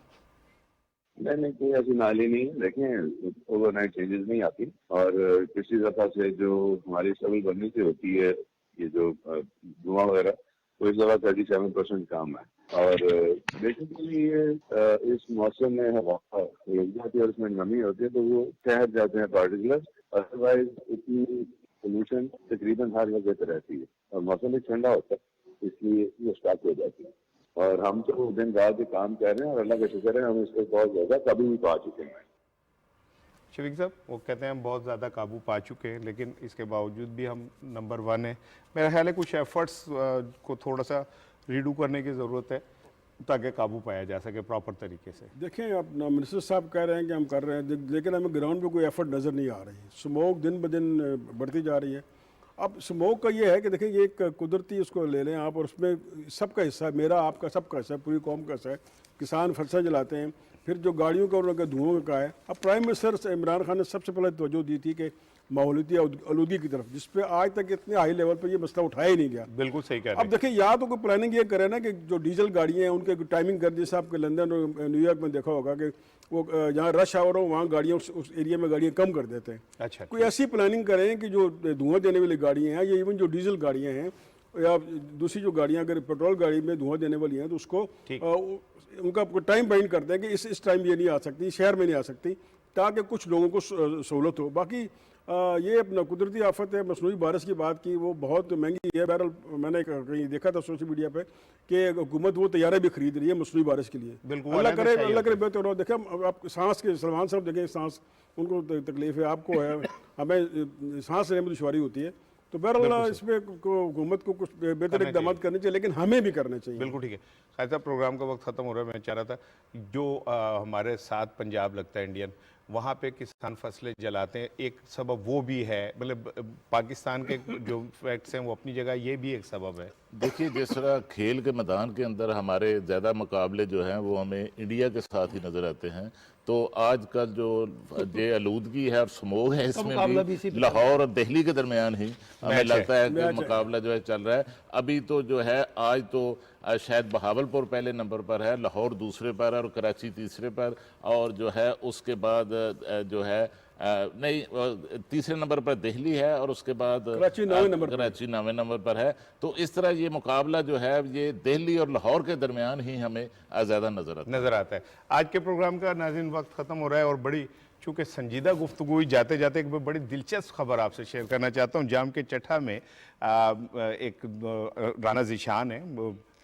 नहीं, कोई ऐसी नाली नहीं है। देखें, ओवरनाइट चेंजेस नहीं आती और पिछली दफा से जो हमारी स्टेबल बनने से होती है ये जो धुआं वगैरह, तो इस दफा 37% कम है। और बेसिकली ये इस मौसम में हवा लग जाती है और उसमें नमी होती है तो वो ठहर जाते हैं पार्टिकुलर्स। अदरवाइज इतनी पोल्यूशन तकरीबन हर जगह रहती है और मौसम भी ठंडा होता है इसलिए ये स्टॉक हो जाती है। और हम तो दिन रात काम कर रहे हैं और अल्लाह का शुक्र है हम इसको बहुत ज़्यादा काबू भी पा चुके हैं। शफीक साहब, वो कहते हैं हम बहुत ज़्यादा काबू पा चुके हैं लेकिन इसके बावजूद भी हम नंबर 1 है। मेरा ख्याल है कुछ एफर्ट्स को थोड़ा सा रीडू करने की ज़रूरत है ताकि काबू पाया जा सके प्रॉपर तरीके से। देखें, अब मिनिस्टर साहब कह रहे हैं कि हम कर रहे हैं, लेकिन हमें ग्राउंड पे कोई एफर्ट नज़र नहीं आ रही है। स्मोक दिन ब दिन बढ़ती जा रही है। अब स्मोक का ये है कि देखिए, ये एक कुदरती उसको ले लें आप और उसमें सबका हिस्सा है, मेरा आपका सबका हिस्सा है, पूरी कौम का हिस्सा है। किसान फसलें जलाते हैं, फिर जो गाड़ियों का और उनका धुआं का है। अब प्राइम मिनिस्टर इमरान खान ने सबसे पहले तवज्जो दी थी कि माहौलियाती आलूदगी की तरफ, जिस पे आज तक इतने हाई लेवल पे ये मसला उठाया ही नहीं गया। बिल्कुल सही कह रहे हैं। अब देखिए, या तो कोई प्लानिंग ये करे ना कि जो डीजल गाड़ियाँ हैं उनके टाइमिंग कर दी। जैसे आपके लंदन और न्यूयॉर्क में देखा होगा कि वो जहाँ रश आवर हो वहाँ गाड़ियाँ उस एरिया में गाड़ियाँ कम कर देते हैं। अच्छा, कोई ऐसी प्लानिंग करें कि जो धुआं देने वाली गाड़ियाँ हैं या इवन जो डीजल गाड़ियाँ हैं या दूसरी जो गाड़ियाँ अगर पेट्रोल गाड़ी में धुआं देने वाली हैं तो उसको उनका टाइम बाइंड करते हैं कि इस टाइम ये नहीं आ सकती, शहर में नहीं आ सकती, ताकि कुछ लोगों को सहूलत हो। बाकी ये अपना कुदरती आफत है, मसनूई बारिश की बात की, वो बहुत महंगी है। बहरहाल मैंने कहीं देखा था सोशल मीडिया पे कि हुकूमत वो तैयारे भी खरीद रही है मसनूई बारिश के लिए। बिल्कुल, अल्लाह करे चाहिए अल्लाह करे बेहतर हो। देखें आप सांस के सलमान साहब देखें, सांस उनको तकलीफ है, आपको है, हमें सांस लेने में दुश्वारी होती है। तो बहरहाल इसमें हुकूमत को कुछ बेहतर इकदाम करने चाहिए, लेकिन हमें भी करने चाहिए। बिल्कुल ठीक है। खैर साहब, प्रोग्राम का वक्त खत्म हो रहा है। मैं चाह रहा था जो हमारे साथ पंजाब लगता है इंडियन, वहाँ पे किसान फसलें जलाते हैं, एक सबब वो भी है। मतलब पाकिस्तान के जो फैक्ट्स हैं वो अपनी जगह, ये भी एक सबब है। देखिए, जिस तरह खेल के मैदान के अंदर हमारे ज़्यादा मुकाबले जो हैं वो हमें इंडिया के साथ ही नज़र आते हैं, तो आज का जो ये आलूदगी है और स्मोग है, इसमें भी लाहौर और दिल्ली के दरमियान ही हमें लगता है कि मुकाबला जो है चल रहा है। अभी तो जो है आज तो शायद बहावलपुर पहले नंबर पर है, लाहौर दूसरे पर और कराची तीसरे पर, और जो है उसके बाद जो है नहीं तीसरे नंबर पर दिल्ली है, और उसके बाद कराची 9वें नंबर पर है। तो इस तरह ये मुकाबला जो है ये दिल्ली और लाहौर के दरमियान ही हमें ज़्यादा नजर आता है। आज के प्रोग्राम का नाज़रीन वक्त ख़त्म हो रहा है, और बड़ी चूँकि संजीदा गुफ्तगू हुई, जाते जाते एक बड़ी दिलचस्प खबर आपसे शेयर करना चाहता हूँ। जाम के चट्ठा में एक राना ज़ीशान है,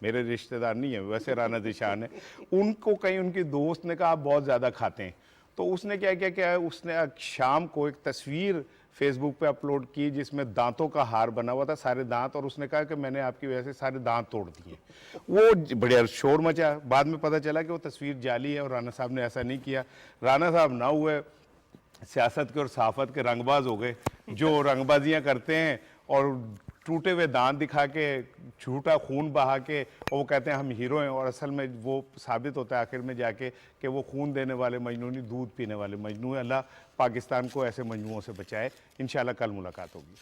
मेरे रिश्तेदार नहीं है वैसे, राना ज़ीशान है। उनको कहीं उनकी दोस्त ने कहा आप बहुत ज़्यादा खाते हैं, तो उसने क्या किया क्या उसने शाम को एक तस्वीर फेसबुक पे अपलोड की जिसमें दांतों का हार बना हुआ था, सारे दांत, और उसने कहा कि मैंने आपकी वजह से सारे दांत तोड़ दिए। वो बढ़िया शोर मचा। बाद में पता चला कि वो तस्वीर जाली है और राना साहब ने ऐसा नहीं किया। राना साहब ना हुए सियासत के और सहाफत के रंगबाज हो गए, जो रंगबाजियां करते हैं और टूटे हुए दांत दिखा के, झूठा खून बहा के, और वो कहते हैं हम हीरो हैं, और असल में वो साबित होता है आखिर में जाके कि वो खून देने वाले मजनू नहीं, दूध पीने वाले मजनू है। अल्लाह पाकिस्तान को ऐसे मजनुओं से बचाए। इंशाल्लाह कल मुलाकात होगी।